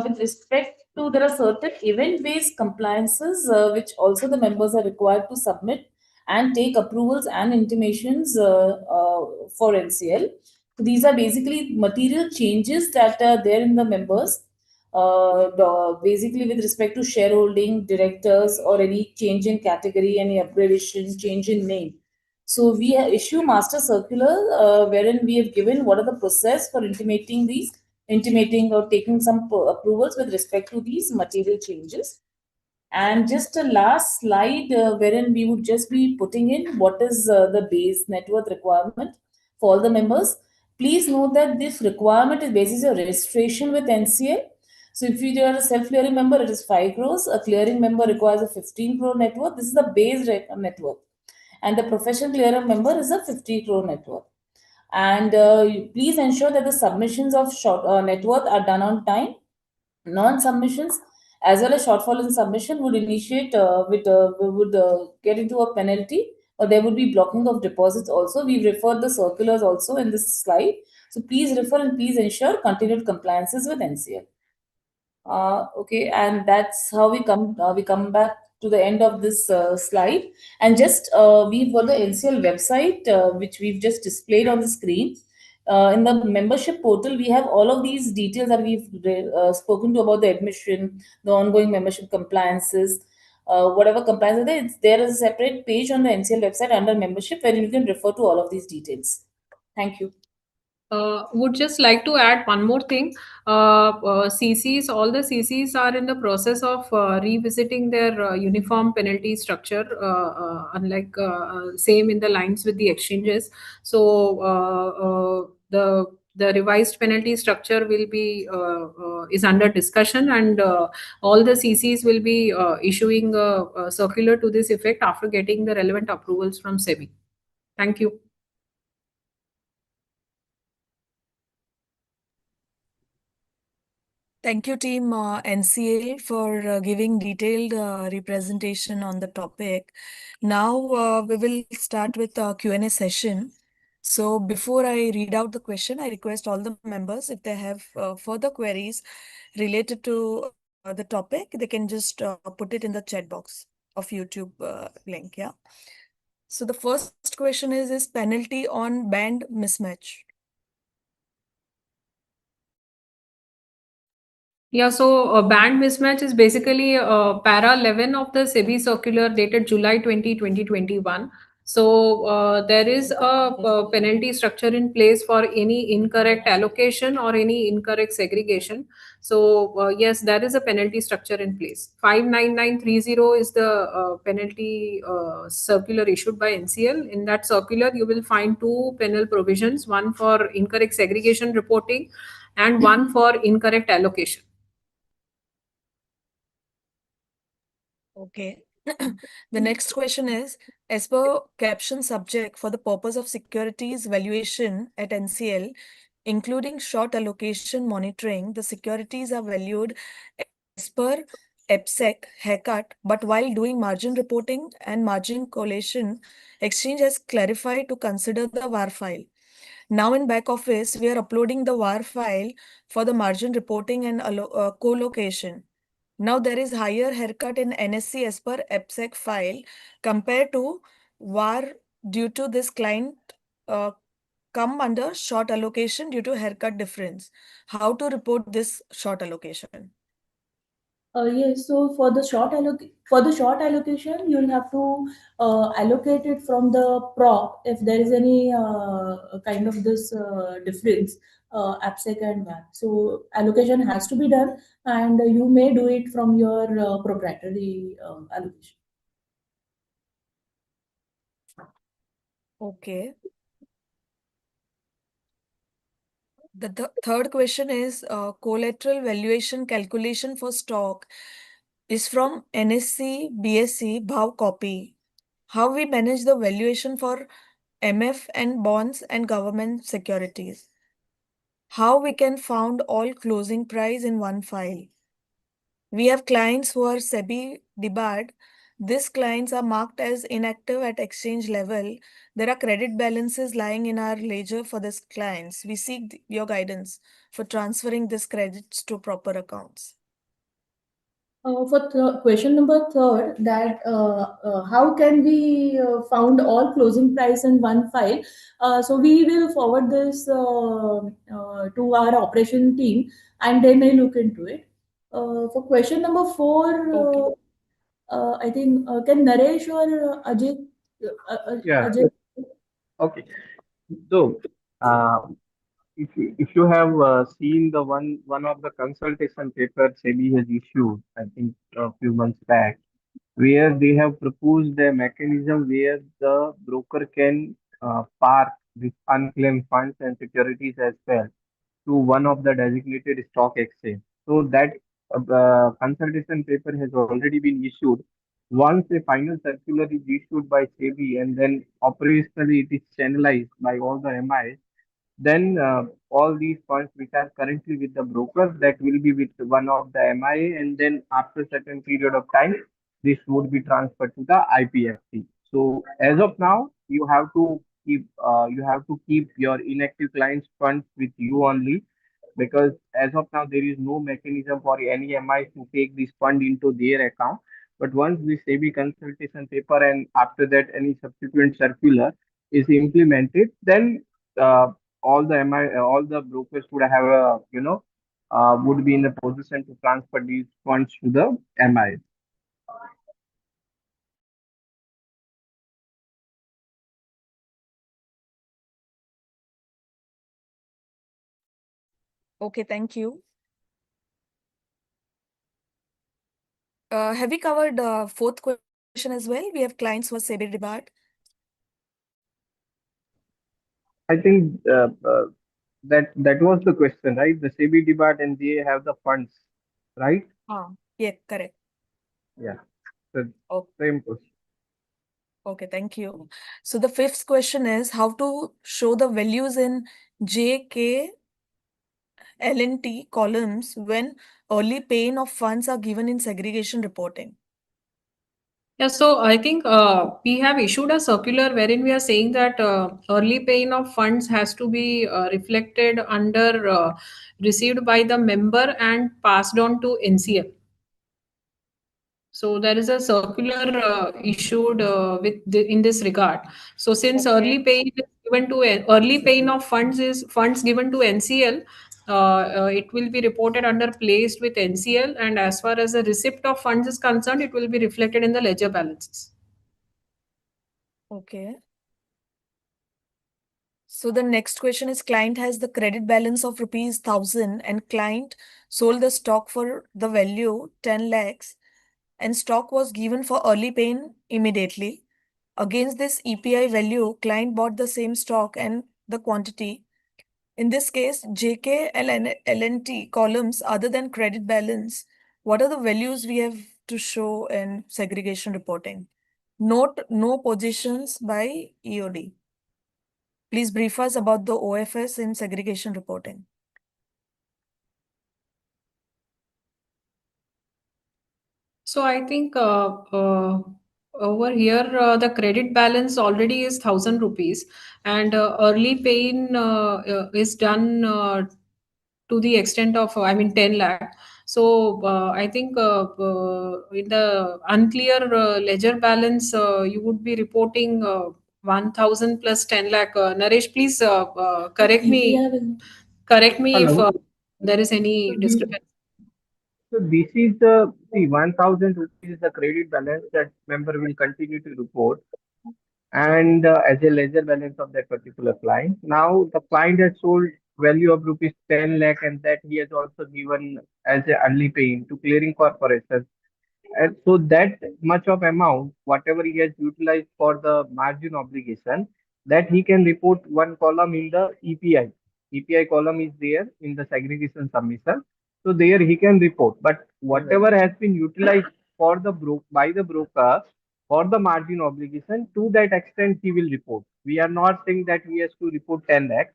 Speaker 4: with respect to, there are certain event-based compliances which also the members are required to submit and take approvals and intimations for NCL. So these are basically material changes that are there in the members, basically with respect to shareholding, directors, or any change in category, any upgradation, change in name. So we issue master circular wherein we have given what are the process for intimating or taking some approvals with respect to these material changes. And just a last slide wherein we would just be putting in what is the base net worth requirement for all the members. Please note that this requirement is basis your registration with NCL. So if you are a self-clearing member, it is 5 crores. A clearing member requires a 15 crore net worth. This is the base net worth. And the professional clearer member is a 50 crore net worth. And please ensure that the submissions of short net worth are done on time. Non-submissions as well as shortfall in submission would initiate would get into a penalty, or there would be blocking of deposits also. We've referred the circulars also in this slide. So please refer and please ensure continued compliances with NCL. Okay, and that's how we come back to the end of this slide. And just we've got the NCL website which we've just displayed on the screen. In the membership portal, we have all of these details that we've spoken to about the admission, the ongoing membership compliances, whatever compliance are there. There is a separate page on the NCL website under membership where you can refer to all of these details. Thank you.
Speaker 3: Would just like to add one more thing. CCs, all the CCs are in the process of revisiting their uniform penalty structure, unlike same in the lines with the exchanges. So the revised penalty structure will be is under discussion, and all the CCs will be issuing a circular to this effect after getting the relevant approvals from SEBI. Thank you.
Speaker 1: Thank you, team NCA, for giving detailed representation on the topic. Now we will start with a Q&A session. So before I read out the question, I request all the members, if they have further queries related to the topic, they can just put it in the chat box of YouTube link. Yeah. So the first question is penalty on band mismatch?
Speaker 3: Yeah, so band mismatch is basically para 11 of the SEBI circular dated July 2021. So there is a penalty structure in place for any incorrect allocation or any incorrect segregation. So yes, there is a penalty structure in place. 59930 is the penalty circular issued by NCL. In that circular, you will find two penal provisions, one for incorrect segregation reporting and one for incorrect allocation.
Speaker 1: Okay. The next question is, as per caption subject, for the purpose of securities valuation at NCL, including short allocation monitoring, the securities are valued as per EPSEC haircut, but while doing margin reporting and margin collation, exchange has clarified to consider the VAR file. Now in back office, we are uploading the VAR file for the margin reporting and co-location. Now there is higher haircut in NSE as per EPSEC file compared to VAR due to this client uh, come under short allocation due to haircut difference. How to report this short allocation?
Speaker 4: Yes, so for the short allocation, you'll have to allocate it from the prop if there is any kind of this difference, AppSec and VAR. So allocation has to be done, and you may do it from your proprietary allocation.
Speaker 1: Okay. The third question is collateral valuation calculation for stock is from NSC BSC Bhav copy. How we manage the valuation for MF and bonds and government securities. How we can found all closing price in one file. We have clients who are SEBI debarred. These clients are marked as inactive at exchange level. There are credit balances lying in our ledger for these clients. We seek your guidance for transferring these credits to proper accounts.
Speaker 4: Question number third, that how can we found all closing price in one file? So we will forward this to our operation team, and they may look into it. For question number four,
Speaker 1: Okay.
Speaker 4: I think can Naresh or Ajay?
Speaker 5: Yeah.
Speaker 4: Ajay?
Speaker 5: Okay. So, uh, if you have seen the one of the consultation papers SEBI has issued, I think a few months back, where they have proposed a mechanism where the broker can park these unclaimed funds and securities as well to one of the designated stock exchange. So that consultation paper has already been issued. Once a final circular is issued by SEBI and then operationally it is channelized by all the MIs, then all these funds which are currently with the broker, that will be with one of the MIA, and then after certain period of time this would be transferred to the IPFC. So as of now you have to keep your inactive clients funds with you only, because as of now there is no mechanism for any MI to take this fund into their account. But once the SEBI consultation paper and after that any subsequent circular is implemented, then uh, all the brokers would have a would be in a position to transfer these funds to the MI.
Speaker 1: Okay, thank you. Have we covered fourth question as well? We have clients who are SEBI debarred.
Speaker 5: I think that was the question, right? The SEBI debate and they have the funds, right?
Speaker 1: Yeah, correct.
Speaker 5: Yeah. So
Speaker 1: Oh,
Speaker 5: same question.
Speaker 1: okay, thank you. So the fifth question is how to show the values in JK L&T columns when early paying of funds are given in segregation reporting?
Speaker 3: Yeah, so I think we have issued a circular wherein we are saying that early paying of funds has to be reflected under received by the member and passed on to NCL. So there is a circular issued in this regard. So since
Speaker 1: Okay.
Speaker 3: early paying of funds is funds given to NCL, it will be reported under placed with NCL, and as far as the receipt of funds is concerned, it will be reflected in the ledger balances.
Speaker 1: Okay. So the next question is, client has the credit balance of rupees 1000 and client sold the stock for the value 10 lakhs and stock was given for early paying immediately. Against this EPI value, client bought the same stock and the quantity. In this case, JK and LNT columns other than credit balance, what are the values we have to show in segregation reporting? Note no positions by EOD. Please brief us about the OFS in segregation reporting.
Speaker 3: So I think over here the credit balance already is 1,000 rupees, and early paying is done to the extent of I mean 10 lakh. So I think in the unclear ledger balance you would be reporting 1,000 plus 10 lakh. Naresh, please correct me if
Speaker 5: Hello.
Speaker 3: there is any
Speaker 5: So, the,
Speaker 3: discrepancy.
Speaker 5: so this is the 1,000 rupees is the credit balance that member will continue to report, and as a ledger balance of that particular client. Now the client has sold value of rupees 10 lakh, and that he has also given as a early paying to clearing corporation. And so that much of amount, whatever he has utilized for the margin obligation, that he can report one column in the EPI. EPI column is there in the segregation submission. So there he can report. But whatever has been utilized for the by the broker for the margin obligation, to that extent he will report. We are not saying that he has to report 10 lakhs.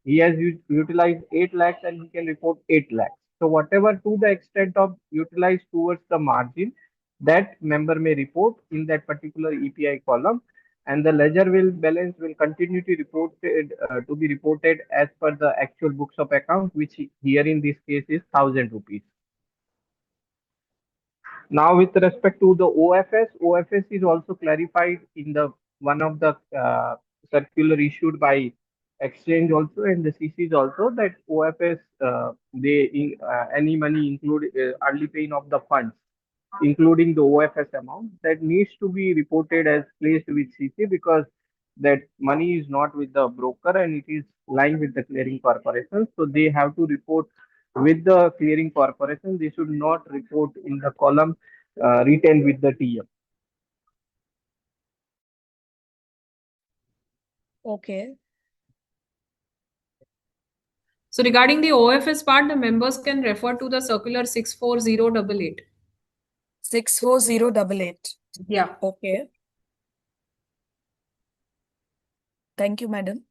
Speaker 5: He has utilized 8 lakhs and he can report 8 lakhs. So whatever to the extent of utilized towards the margin, that member may report in that particular EPI column, and the ledger will balance will continue to be reported as per the actual books of account, which here in this case is 1,000 rupees. Now, with respect to the OFS, OFS is also clarified in the one of the circular issued by exchange also, and the CCs also, that OFS any money include early paying of the funds, including the OFS amount, that needs to be reported as placed with CC, because that money is not with the broker and it is lying with the clearing corporation. So they have to report with the clearing corporation. They should not report in the column retained with the TM.
Speaker 1: Okay.
Speaker 3: So regarding the OFS part, the members can refer to the circular 64088.
Speaker 1: 64088.
Speaker 3: Yeah.
Speaker 1: Okay. Thank you, madam.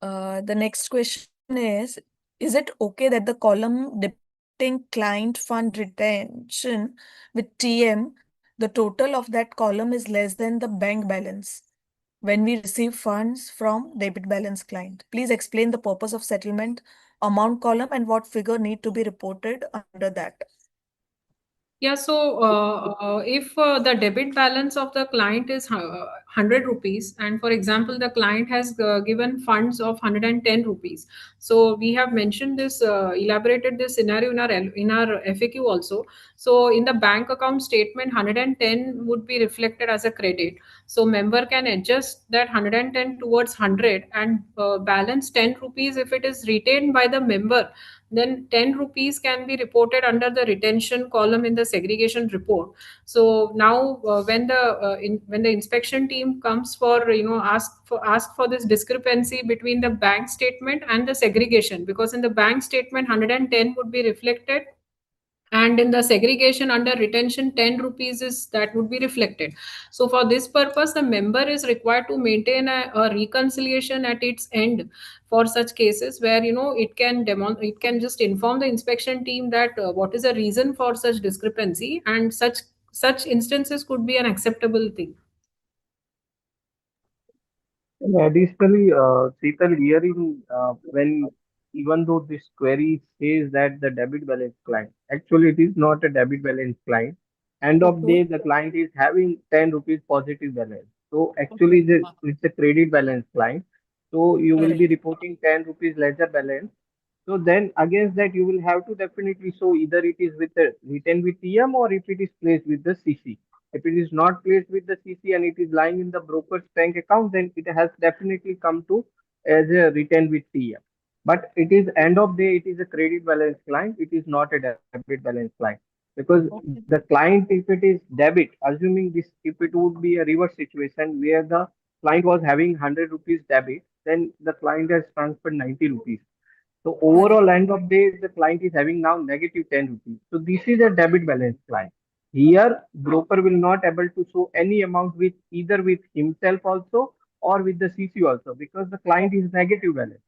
Speaker 1: The next question is it okay that the column depicting client fund retention with TM, the total of that column is less than the bank balance when we receive funds from debit balance client? Please explain the purpose of settlement amount column and what figure need to be reported under that.
Speaker 3: Yeah, so if the debit balance of the client is 100 rupees, and for example, the client has given funds of 110 rupees. So we have mentioned this, elaborated this scenario in our FAQ also. So in the bank account statement, 110 would be reflected as a credit. So member can adjust that 110 towards 100 and balance 10 rupees if it is retained by the member, then 10 rupees can be reported under the retention column in the segregation report. So now when the inspection team comes for ask for this discrepancy between the bank statement and the segregation, because in the bank statement 110 would be reflected and in the segregation under retention 10 rupees is that would be reflected. So for this purpose the member is required to maintain a reconciliation at its end for such cases where it can it can just inform the inspection team that what is the reason for such discrepancy, and such instances could be an acceptable thing.
Speaker 5: And additionally, Sheetal, hearing when even though this query says that the debit balance client, actually it is not a debit balance client. End of
Speaker 1: Okay.
Speaker 5: day, the client is having 10 rupees positive balance. So actually,
Speaker 1: Okay.
Speaker 5: it's a credit balance client. So you will be
Speaker 1: Correct.
Speaker 5: reporting 10 rupees ledger balance. So then against that, you will have to definitely show either it is with the written with TM or if it is placed with the CC. If it is not placed with the CC and it is lying in the broker's bank account, then it has definitely come to as a written with TM. But it is end of day, it is a credit balance client. It is not a debit balance client because the
Speaker 1: Okay.
Speaker 5: client, if it is debit, assuming this, if it would be a reverse situation where the client was having 100 rupees debit, then the client has transferred 90 rupees. So
Speaker 1: Correct.
Speaker 5: overall end of day, the client is having now negative 10 rupees. So this is a debit balance client. Here, broker will not able to show any amount with either with himself also or with the CC also because the client is negative balance.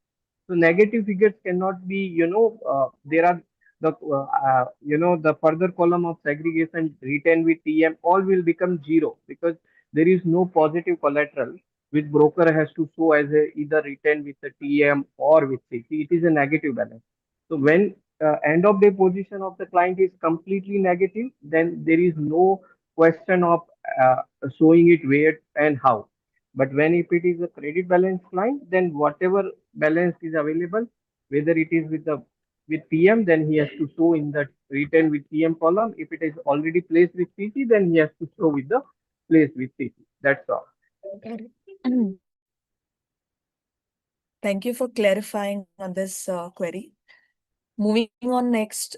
Speaker 5: So negative figures cannot be, there are the further column of segregation written with TM all will become zero because there is no positive collateral which broker has to show as a either written with the TM or with CC. It is a negative balance. So when end of day position of the client is completely negative, then there is no question of uh, showing it where and how. But when if it is a credit balance client, then whatever balance is available, whether it is with TM, then he has to show in the written with TM column. If it is already placed with CC, then he has to show with the place with CC. That's all.
Speaker 1: Correct. Thank you for clarifying on this query. Moving on next,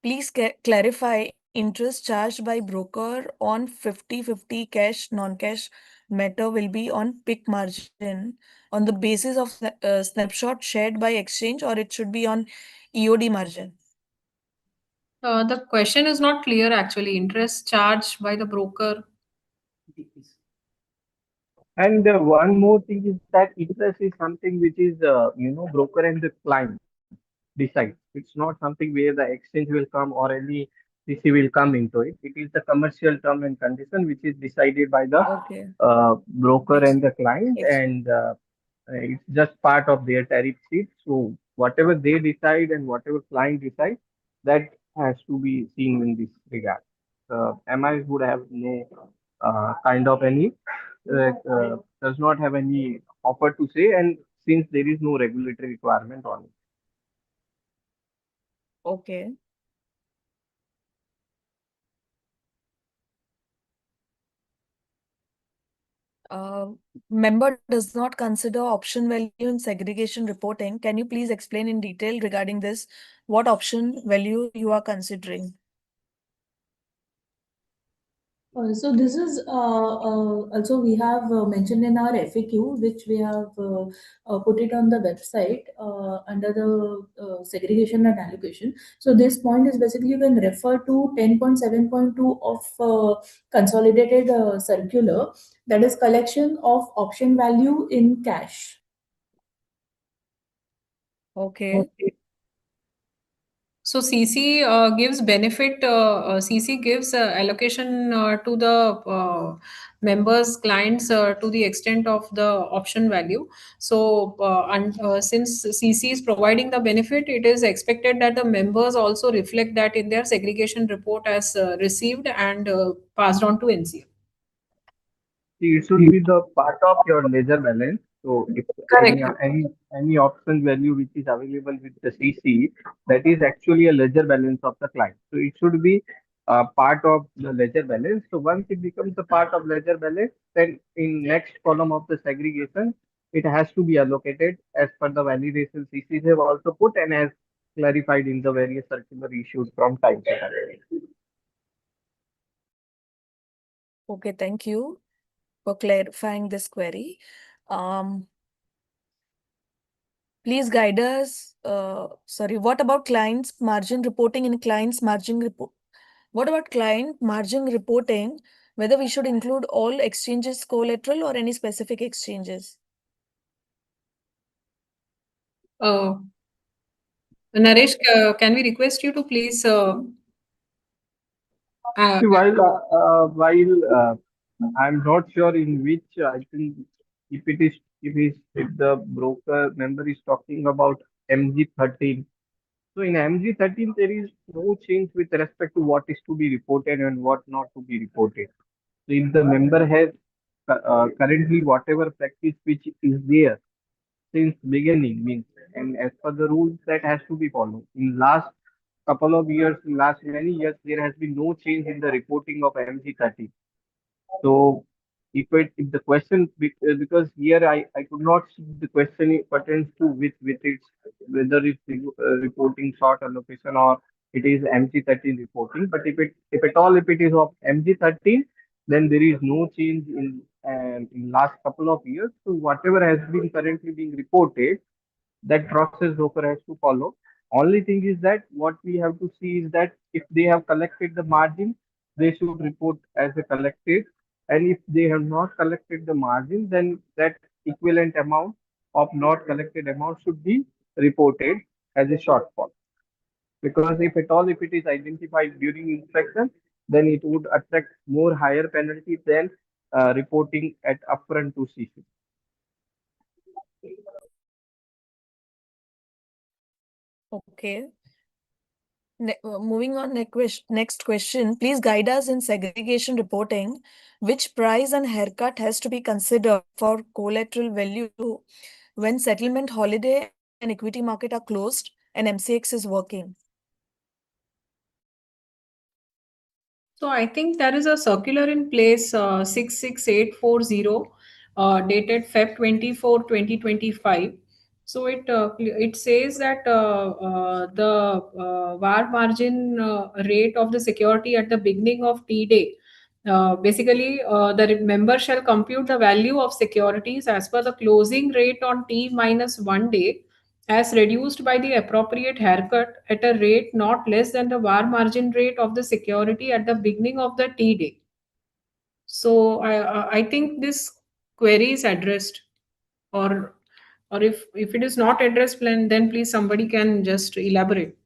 Speaker 1: please clarify interest charged by broker on 50-50 cash non-cash matter will be on PIC margin on the basis of snapshot shared by exchange, or it should be on EOD margin.
Speaker 3: The question is not clear actually. Interest charged by the broker.
Speaker 5: And one more thing is that interest is something which is, broker and the client decide. It's not something where the exchange will come or any CC will come into it. It is the commercial term and condition which is decided by the
Speaker 1: Okay.
Speaker 5: broker
Speaker 1: Ex
Speaker 5: and the client,
Speaker 1: ex
Speaker 5: and it's just part of their tariff sheet. So whatever they decide and whatever client decides, that has to be seen in this regard. MIs would have no kind of any does not have any offer to say, and since there is no regulatory requirement on it.
Speaker 1: Okay. Uh, Member does not consider option value in segregation reporting. Can you please explain in detail regarding this? What option value you are considering?
Speaker 4: So this is also we have mentioned in our FAQ, which we have put it on the website under the segregation and allocation. So this point is basically when refer to 10.7.2 of consolidated circular, that is collection of option value in cash.
Speaker 1: Okay.
Speaker 3: So CC gives benefit. CC gives allocation to the members, clients to the extent of the option value. So and since CC is providing the benefit, it is expected that the members also reflect that in their segregation report as received and passed on to NCA.
Speaker 5: See, it should be the part of your ledger balance. So if any
Speaker 3: Correct.
Speaker 5: any option value which is available with the CC, that is actually a ledger balance of the client. So it should be part of the ledger balance. So once it becomes a part of ledger balance, then in next column of the segregation, it has to be allocated as per the validation CCs have also put and as clarified in the various circular issues from time to time.
Speaker 1: Okay, thank you for clarifying this query. Um, Please guide us. What about clients margin reporting in clients margin report? What about client margin reporting? Whether we should include all exchanges collateral or any specific exchanges?
Speaker 3: Naresh, can we request you to please
Speaker 5: See, while I'm not sure in which I think if the broker member is talking about MG13. So in MG13 there is no change with respect to what is to be reported and what not to be reported. So if the member has currently whatever practice which is there since beginning means, and as per the rules that has to be followed. In last couple of years, in last many years, there has been no change in the reporting of MG30. So if the question because here I could not see the question pertains to with its whether it's reporting short allocation or it is MG13 reporting. But if at all if it is of MG13, then there is no change in last couple of years. So whatever has been currently being reported, that process broker has to follow. Only thing is that what we have to see is that if they have collected the margin, they should report as a collected, and if they have not collected the margin, then that equivalent amount of not collected amount should be reported as a shortfall. Because if at all if it is identified during inspection, then it would attract more higher penalty than reporting at upfront to CC.
Speaker 1: Okay. Moving on, next question. Please guide us in segregation reporting. Which price and haircut has to be considered for collateral value when settlement holiday and equity market are closed and MCX is working?
Speaker 3: So I think there is a circular in place 66840 dated Feb 24, 2025. So it says that the VAR margin rate of the security at the beginning of T day. The member shall compute the value of securities as per the closing rate on T minus 1 day as reduced by the appropriate haircut at a rate not less than the VAR margin rate of the security at the beginning of the T day. So I think this query is addressed, or if it is not addressed, then please somebody can just elaborate.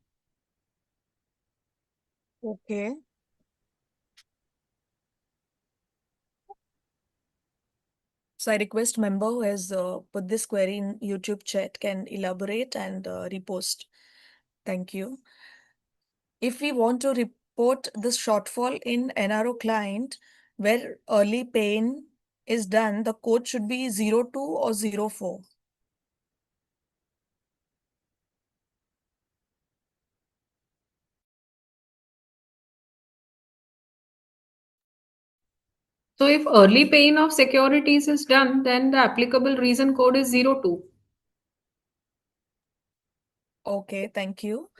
Speaker 1: Okay. So I request member who has put this query in YouTube chat can elaborate and repost. Thank you. If we want to report the shortfall in NRO client where early paying is done, the code should be 02 or 04.
Speaker 3: So if early paying of securities is done, then the applicable reason code is 02.
Speaker 1: Okay, thank you.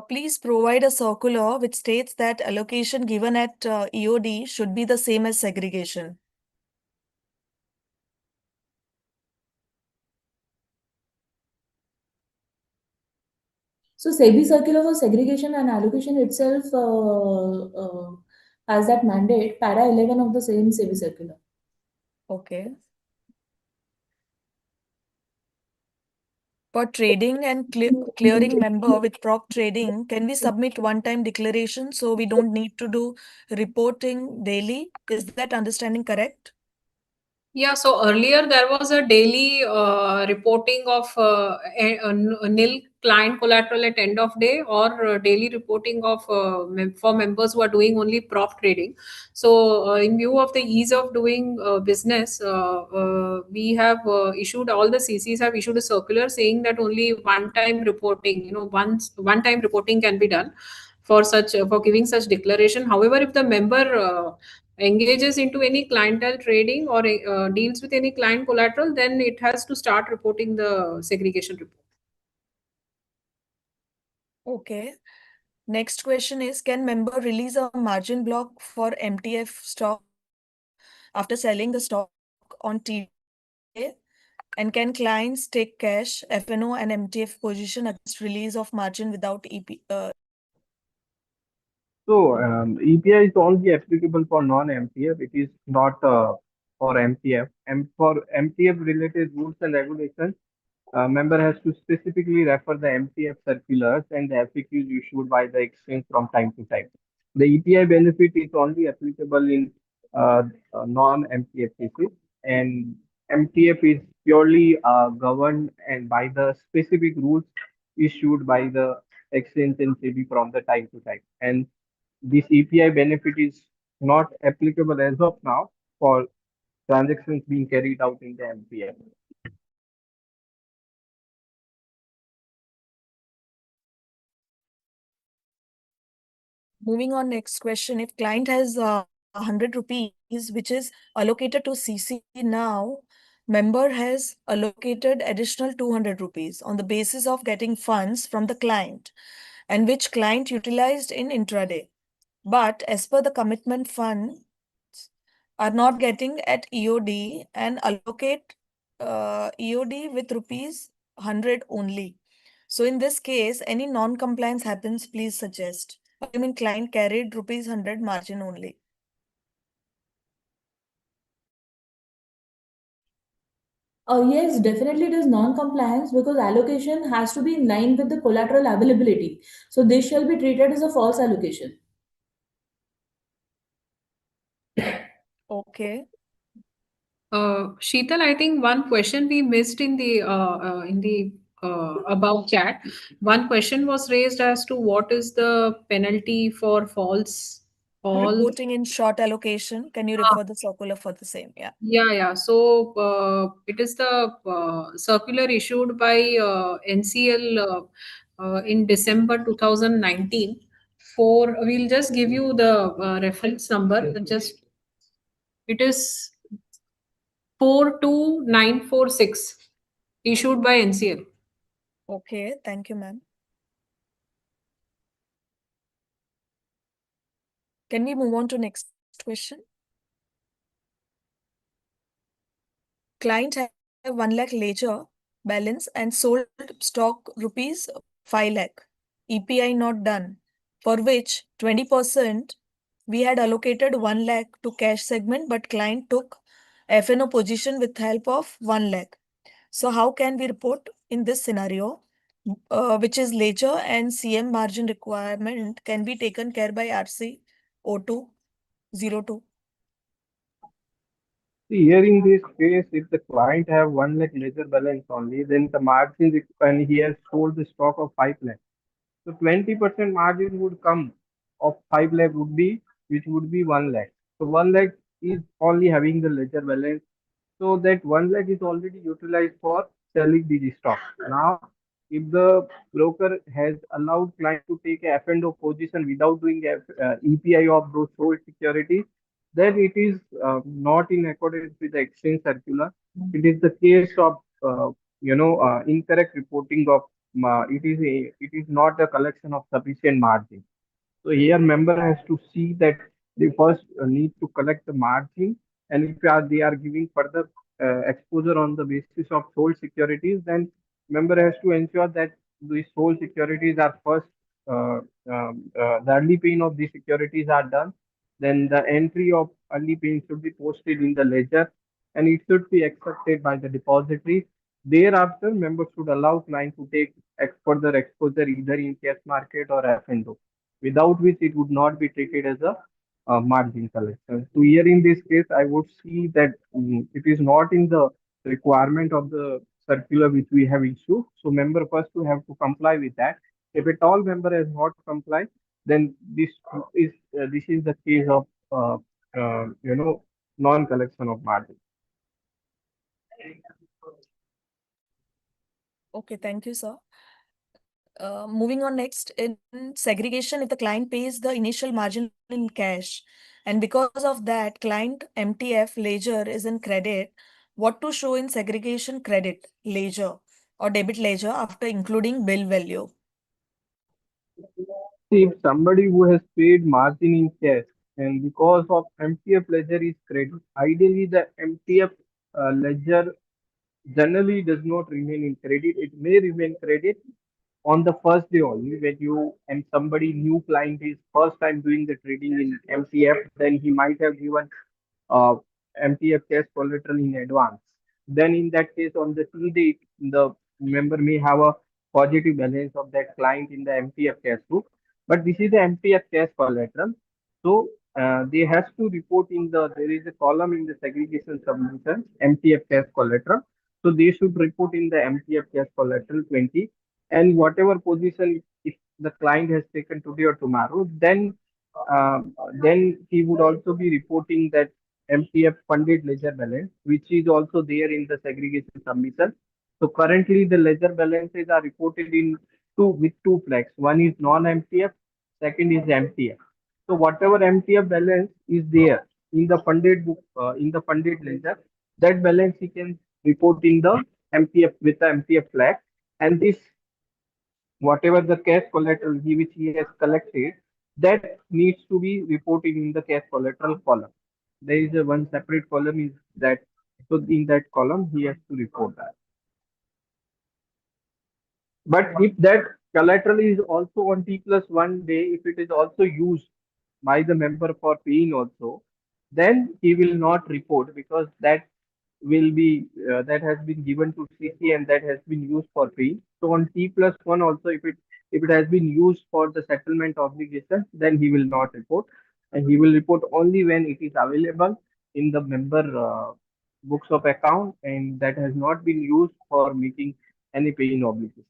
Speaker 1: Please provide a circular which states that allocation given at EOD should be the same as segregation.
Speaker 4: So SEBI circular for segregation and allocation itself has that mandate, para 11 of the same SEBI circular.
Speaker 1: Okay. For trading and clearing member with prop trading, can we submit one-time declaration so we don't need to do reporting daily? Is that understanding correct?
Speaker 3: Yeah, so earlier there was a daily reporting of a nil client collateral at end of day, or daily reporting of for members who are doing only prop trading. So in view of the ease of doing business, we have issued, all the CCs have issued a circular saying that only one time reporting, one time reporting can be done for such for giving such declaration. However, if the member engages into any clientele trading or deals with any client collateral, then it has to start reporting the segregation report.
Speaker 1: Okay. Next question is, can member release a margin block for MTF stock after selling the stock on TDA? And can clients take cash, FNO and MTF position against release of margin without EP?
Speaker 5: So EPI is only applicable for non-MTF. It is not for MTF. And for MTF related rules and regulations, member has to specifically refer the MTF circulars and the FAQs issued by the exchange from time to time. The EPI benefit is only applicable in non-MTF cases, and MTF is purely governed and by the specific rules issued by the exchange and SEBI from the time to time. And this EPI benefit is not applicable as of now for transactions being carried out in the MTF.
Speaker 1: Moving on, next question. If client has 100 rupees, which is allocated to CC now, member has allocated additional 200 rupees on the basis of getting funds from the client and which client utilized in intraday. But as per the commitment, funds are not getting at EOD and allocate EOD with rupees 100 only. So in this case, any non-compliance happens, please suggest. I mean, client carried rupees 100 margin only.
Speaker 4: Yes, definitely it is non-compliance because allocation has to be in line with the collateral availability. So this shall be treated as a false allocation.
Speaker 1: Okay.
Speaker 3: Shital, I think one question we missed in the about chat. One question was raised as to what is the penalty for false.
Speaker 1: Reporting in short allocation. Can you refer the circular for the same? Yeah.
Speaker 3: Yeah. So it is the circular issued by NCL in December 2019. We'll just give you the reference number. Just it is 42946 issued by NCL.
Speaker 1: Okay. Thank you, ma'am. Can we move on to next question? Client have 1 lakh ledger balance and sold stock rupees 5 lakh. EPI not done, for which 20% we had allocated 1 lakh to cash segment, but client took FNO position with help of 1 lakh. So how can we report in this scenario, which is ledger and CM margin requirement can be taken care by RC 0202?
Speaker 5: See, here in this case, if the client have 1 lakh ledger balance only, then the margin and he has sold the stock of 5 lakh. So 20% margin would come of 5 lakh would be which would be 1 lakh. So 1 lakh is only having the ledger balance. So that 1 lakh is already utilized for selling the stock. Now, if the broker has allowed client to take a F&O position without doing EPI of those sold securities, then it is not in accordance with the exchange circular. It is the case of incorrect reporting of it is not a collection of sufficient margin. So here member has to see that they first need to collect the margin, and if they are giving further exposure on the basis of sold securities, then member has to ensure that the sold securities are first the early paying of these securities are done. Then the entry of early paying should be posted in the ledger, and it should be accepted by the depository. Thereafter, members should allow client to take further exposure either in cash market or F&O, without which it would not be treated as a margin collection. So here in this case, I would see that it is not in the requirement of the circular which we have issued. So member first to have to comply with that. If at all member has not complied, then this is the case of non-collection of margin.
Speaker 1: Okay, thank you, sir. Moving on next, in segregation, if the client pays the initial margin in cash, and because of that, client MTF ledger is in credit, what to show in segregation credit ledger or debit ledger after including bill value?
Speaker 5: See, if somebody who has paid margin in cash and because of MTF ledger is credit, ideally the MTF ledger generally does not remain in credit. It may remain credit on the first day only when you and somebody new client is first time doing the trading in MTF, then he might have given uh, MTF cash collateral in advance. Then in that case, on the T date, the member may have a positive balance of that client in the MTF cash book. But this is the MTF cash collateral. So they has to report in there is a column in the segregation submission, MTF cash collateral. So they should report in the MTF cash collateral 20 and whatever position if the client has taken today or tomorrow, uh, then he would also be reporting that MTF funded ledger balance, which is also there in the segregation submission. So currently the ledger balances are reported in two with two flags. One is non-MTF, second is MTF. So whatever MTF balance is there in the funded book, in the funded ledger, that balance he can report in the MTF with the MTF flag, and this whatever the cash collateral which he has collected, that needs to be reported in the cash collateral column. There is a one separate column is that, so in that column he has to report that. But if that collateral is also on T plus 1 day, if it is also used by the member for paying also, then he will not report because that will be that has been given to CC and that has been used for paying. So on T plus 1 also, if it has been used for the settlement obligation, then he will not report, and he will report only when it is available in the member books of account and that has not been used for making any paying obligation.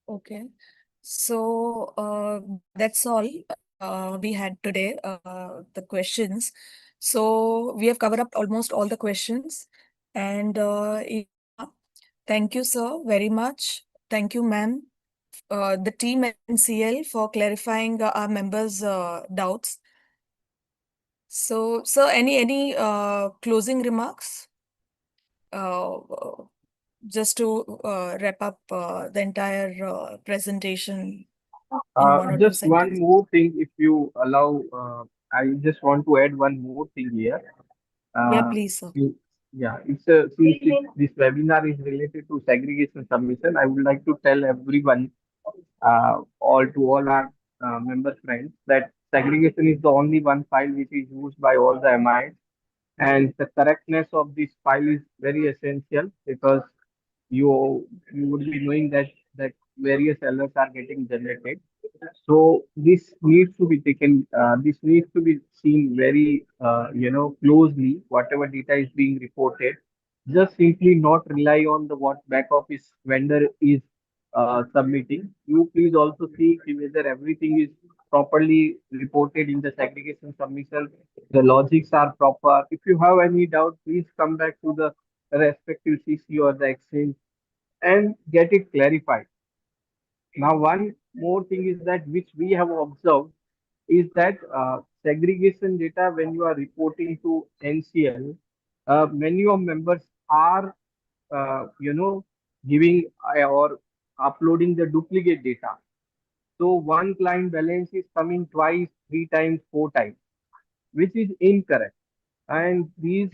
Speaker 1: Okay. So that's all we had today, the questions. So we have covered up almost all the questions. And yeah, thank you, sir, very much. Thank you, ma'am, the team at NCL for clarifying our members' doubts. So, sir, any closing remarks? Uh, just to wrap up the entire presentation in one or two
Speaker 5: Just one
Speaker 1: sentences.
Speaker 5: more thing, if you allow, I just want to add one more thing here.
Speaker 1: Yeah,
Speaker 5: Uh,
Speaker 1: please, sir.
Speaker 5: yeah, it's a, since this webinar is related to segregation submission, I would like to tell everyone, all our member friends, that segregation is the only one file which is used by all the MIs, and the correctness of this file is very essential because you would be knowing that various errors are getting generated. So this needs to be taken. This needs to be seen very closely. Whatever data is being reported, just simply not rely on the what back office vendor is submitting. You please also see whether everything is properly reported in the segregation submission. The logics are proper. If you have any doubt, please come back to the respective CC or the exchange and get it clarified. Now, one more thing is that which we have observed is that segregation data when you are reporting to NCL, many of members are, giving or uploading the duplicate data. So one client balance is coming twice, three times, four times, which is incorrect. And this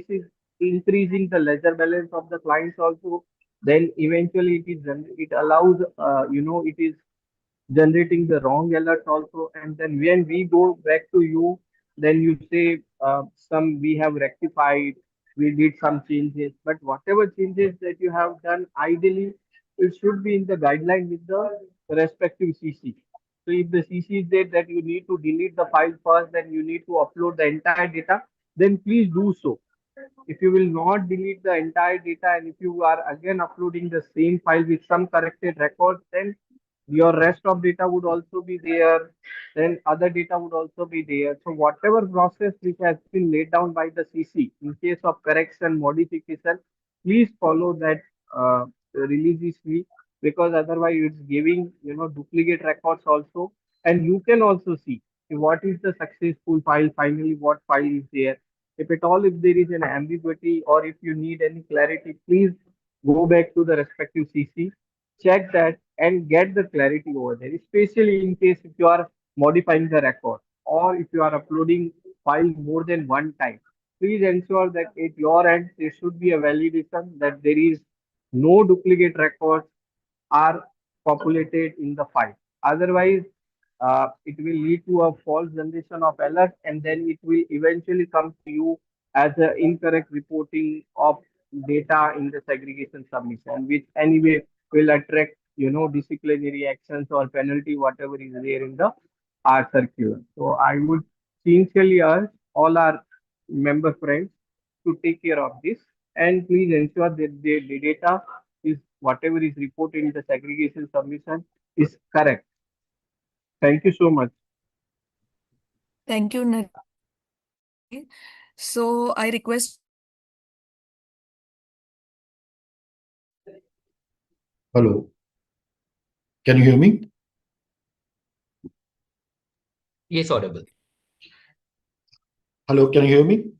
Speaker 5: is increasing the ledger balance of the clients also. Then eventually it allows, it is generating the wrong alerts also. And then when we go back to you, then you say some we have rectified, we did some changes. But whatever changes that you have done, ideally it should be in the guideline with the respective CC. So if the CC is there that you need to delete the file first, then you need to upload the entire data, then please do so. If you will not delete the entire data and if you are again uploading the same file with some corrected records, then your rest of data would also be there, then other data would also be there. So whatever process which has been laid down by the CC in case of correction modification, please follow that religiously, because otherwise it's giving duplicate records also. And you can also see what is the successful file, finally what file is there. If at all, if there is an ambiguity or if you need any clarity, please go back to the respective CC, check that and get the clarity over there, especially in case if you are modifying the record or if you are uploading file more than one time. Please ensure that at your end there should be a validation that there is no duplicate records are populated in the file. Otherwise, it will lead to a false generation of alert, and then it will eventually come to you as an incorrect reporting of data in the segregation submission, which anyway will attract disciplinary actions or penalty, whatever is there in the R circular. So I would sincerely urge all our member friends to take care of this, and please ensure that the data is whatever is reported in the segregation submission is correct. Thank you so much.
Speaker 1: Thank you, Nari. So I request
Speaker 6: Hello, can you hear me?
Speaker 2: Yes, audible.
Speaker 6: Hello, can you hear me?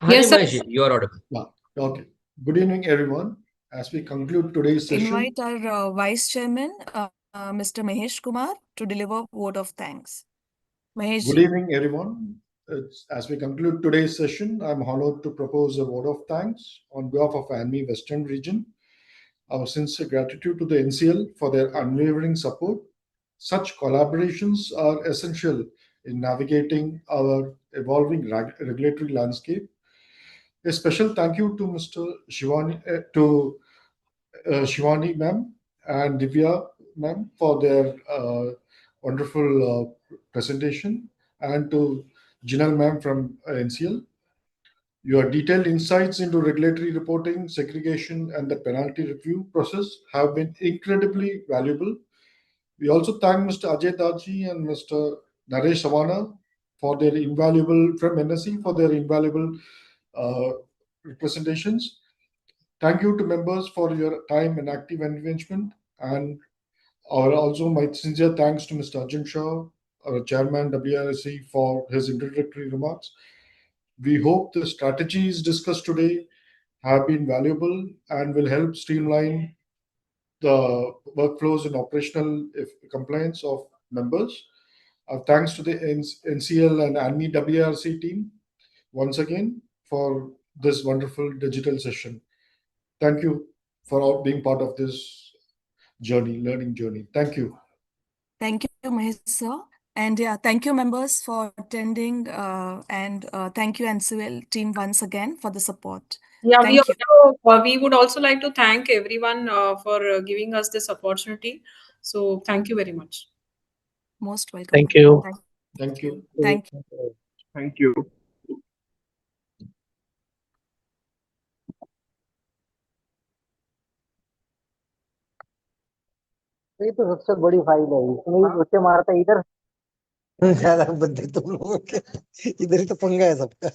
Speaker 2: Hi,
Speaker 3: Yes, sir.
Speaker 2: Mahesh, you are audible.
Speaker 6: Yeah. Okay. Good evening, everyone. As we conclude today's session,
Speaker 1: invite our Vice Chairman, Mr. Mahesh Kumar, to deliver vote of thanks. Mahesh
Speaker 6: good
Speaker 1: ji.
Speaker 6: evening, everyone. As we conclude today's session, I'm honored to propose a vote of thanks on behalf of ANMI Western Region. Our sincere gratitude to the NCL for their unwavering support. Such collaborations are essential in navigating our evolving regulatory landscape. A special thank you to Mr. Shivani ma'am and Divya ma'am for their wonderful presentation, and to Jinal ma'am from NCL. Your detailed insights into regulatory reporting, segregation, and the penalty review process have been incredibly valuable. We also thank Mr. Ajay Daji and Mr. Naresh Savana for their invaluable from NSE for their invaluable uh, representations. Thank you to members for your time and active engagement. And also my sincere thanks to Mr. Arjun Shah, our chairman WRSE, for his introductory remarks. We hope the strategies discussed today have been valuable and will help streamline the workflows and operational compliance of members. Thanks to the NCL and ANMI WRC team once again for this wonderful digital session. Thank you for all being part of this learning journey. Thank you.
Speaker 1: Thank you, Mahesh sir. And yeah, thank you members for attending, and thank you NCL team once again for the support.
Speaker 3: Yeah,
Speaker 1: Thank you.
Speaker 3: we would also like to thank everyone for giving us this opportunity. So thank you very much.
Speaker 1: Most welcome.
Speaker 5: Thank you.
Speaker 6: Thank you.
Speaker 1: Thank you.
Speaker 5: Thank you.
Speaker 7: ये तो सबसे बड़ी file है, इसमें ही बच्चे मारते इधर ज्यादा बंदे तुम लोगों के, इधर ही तो पंगा है सबका।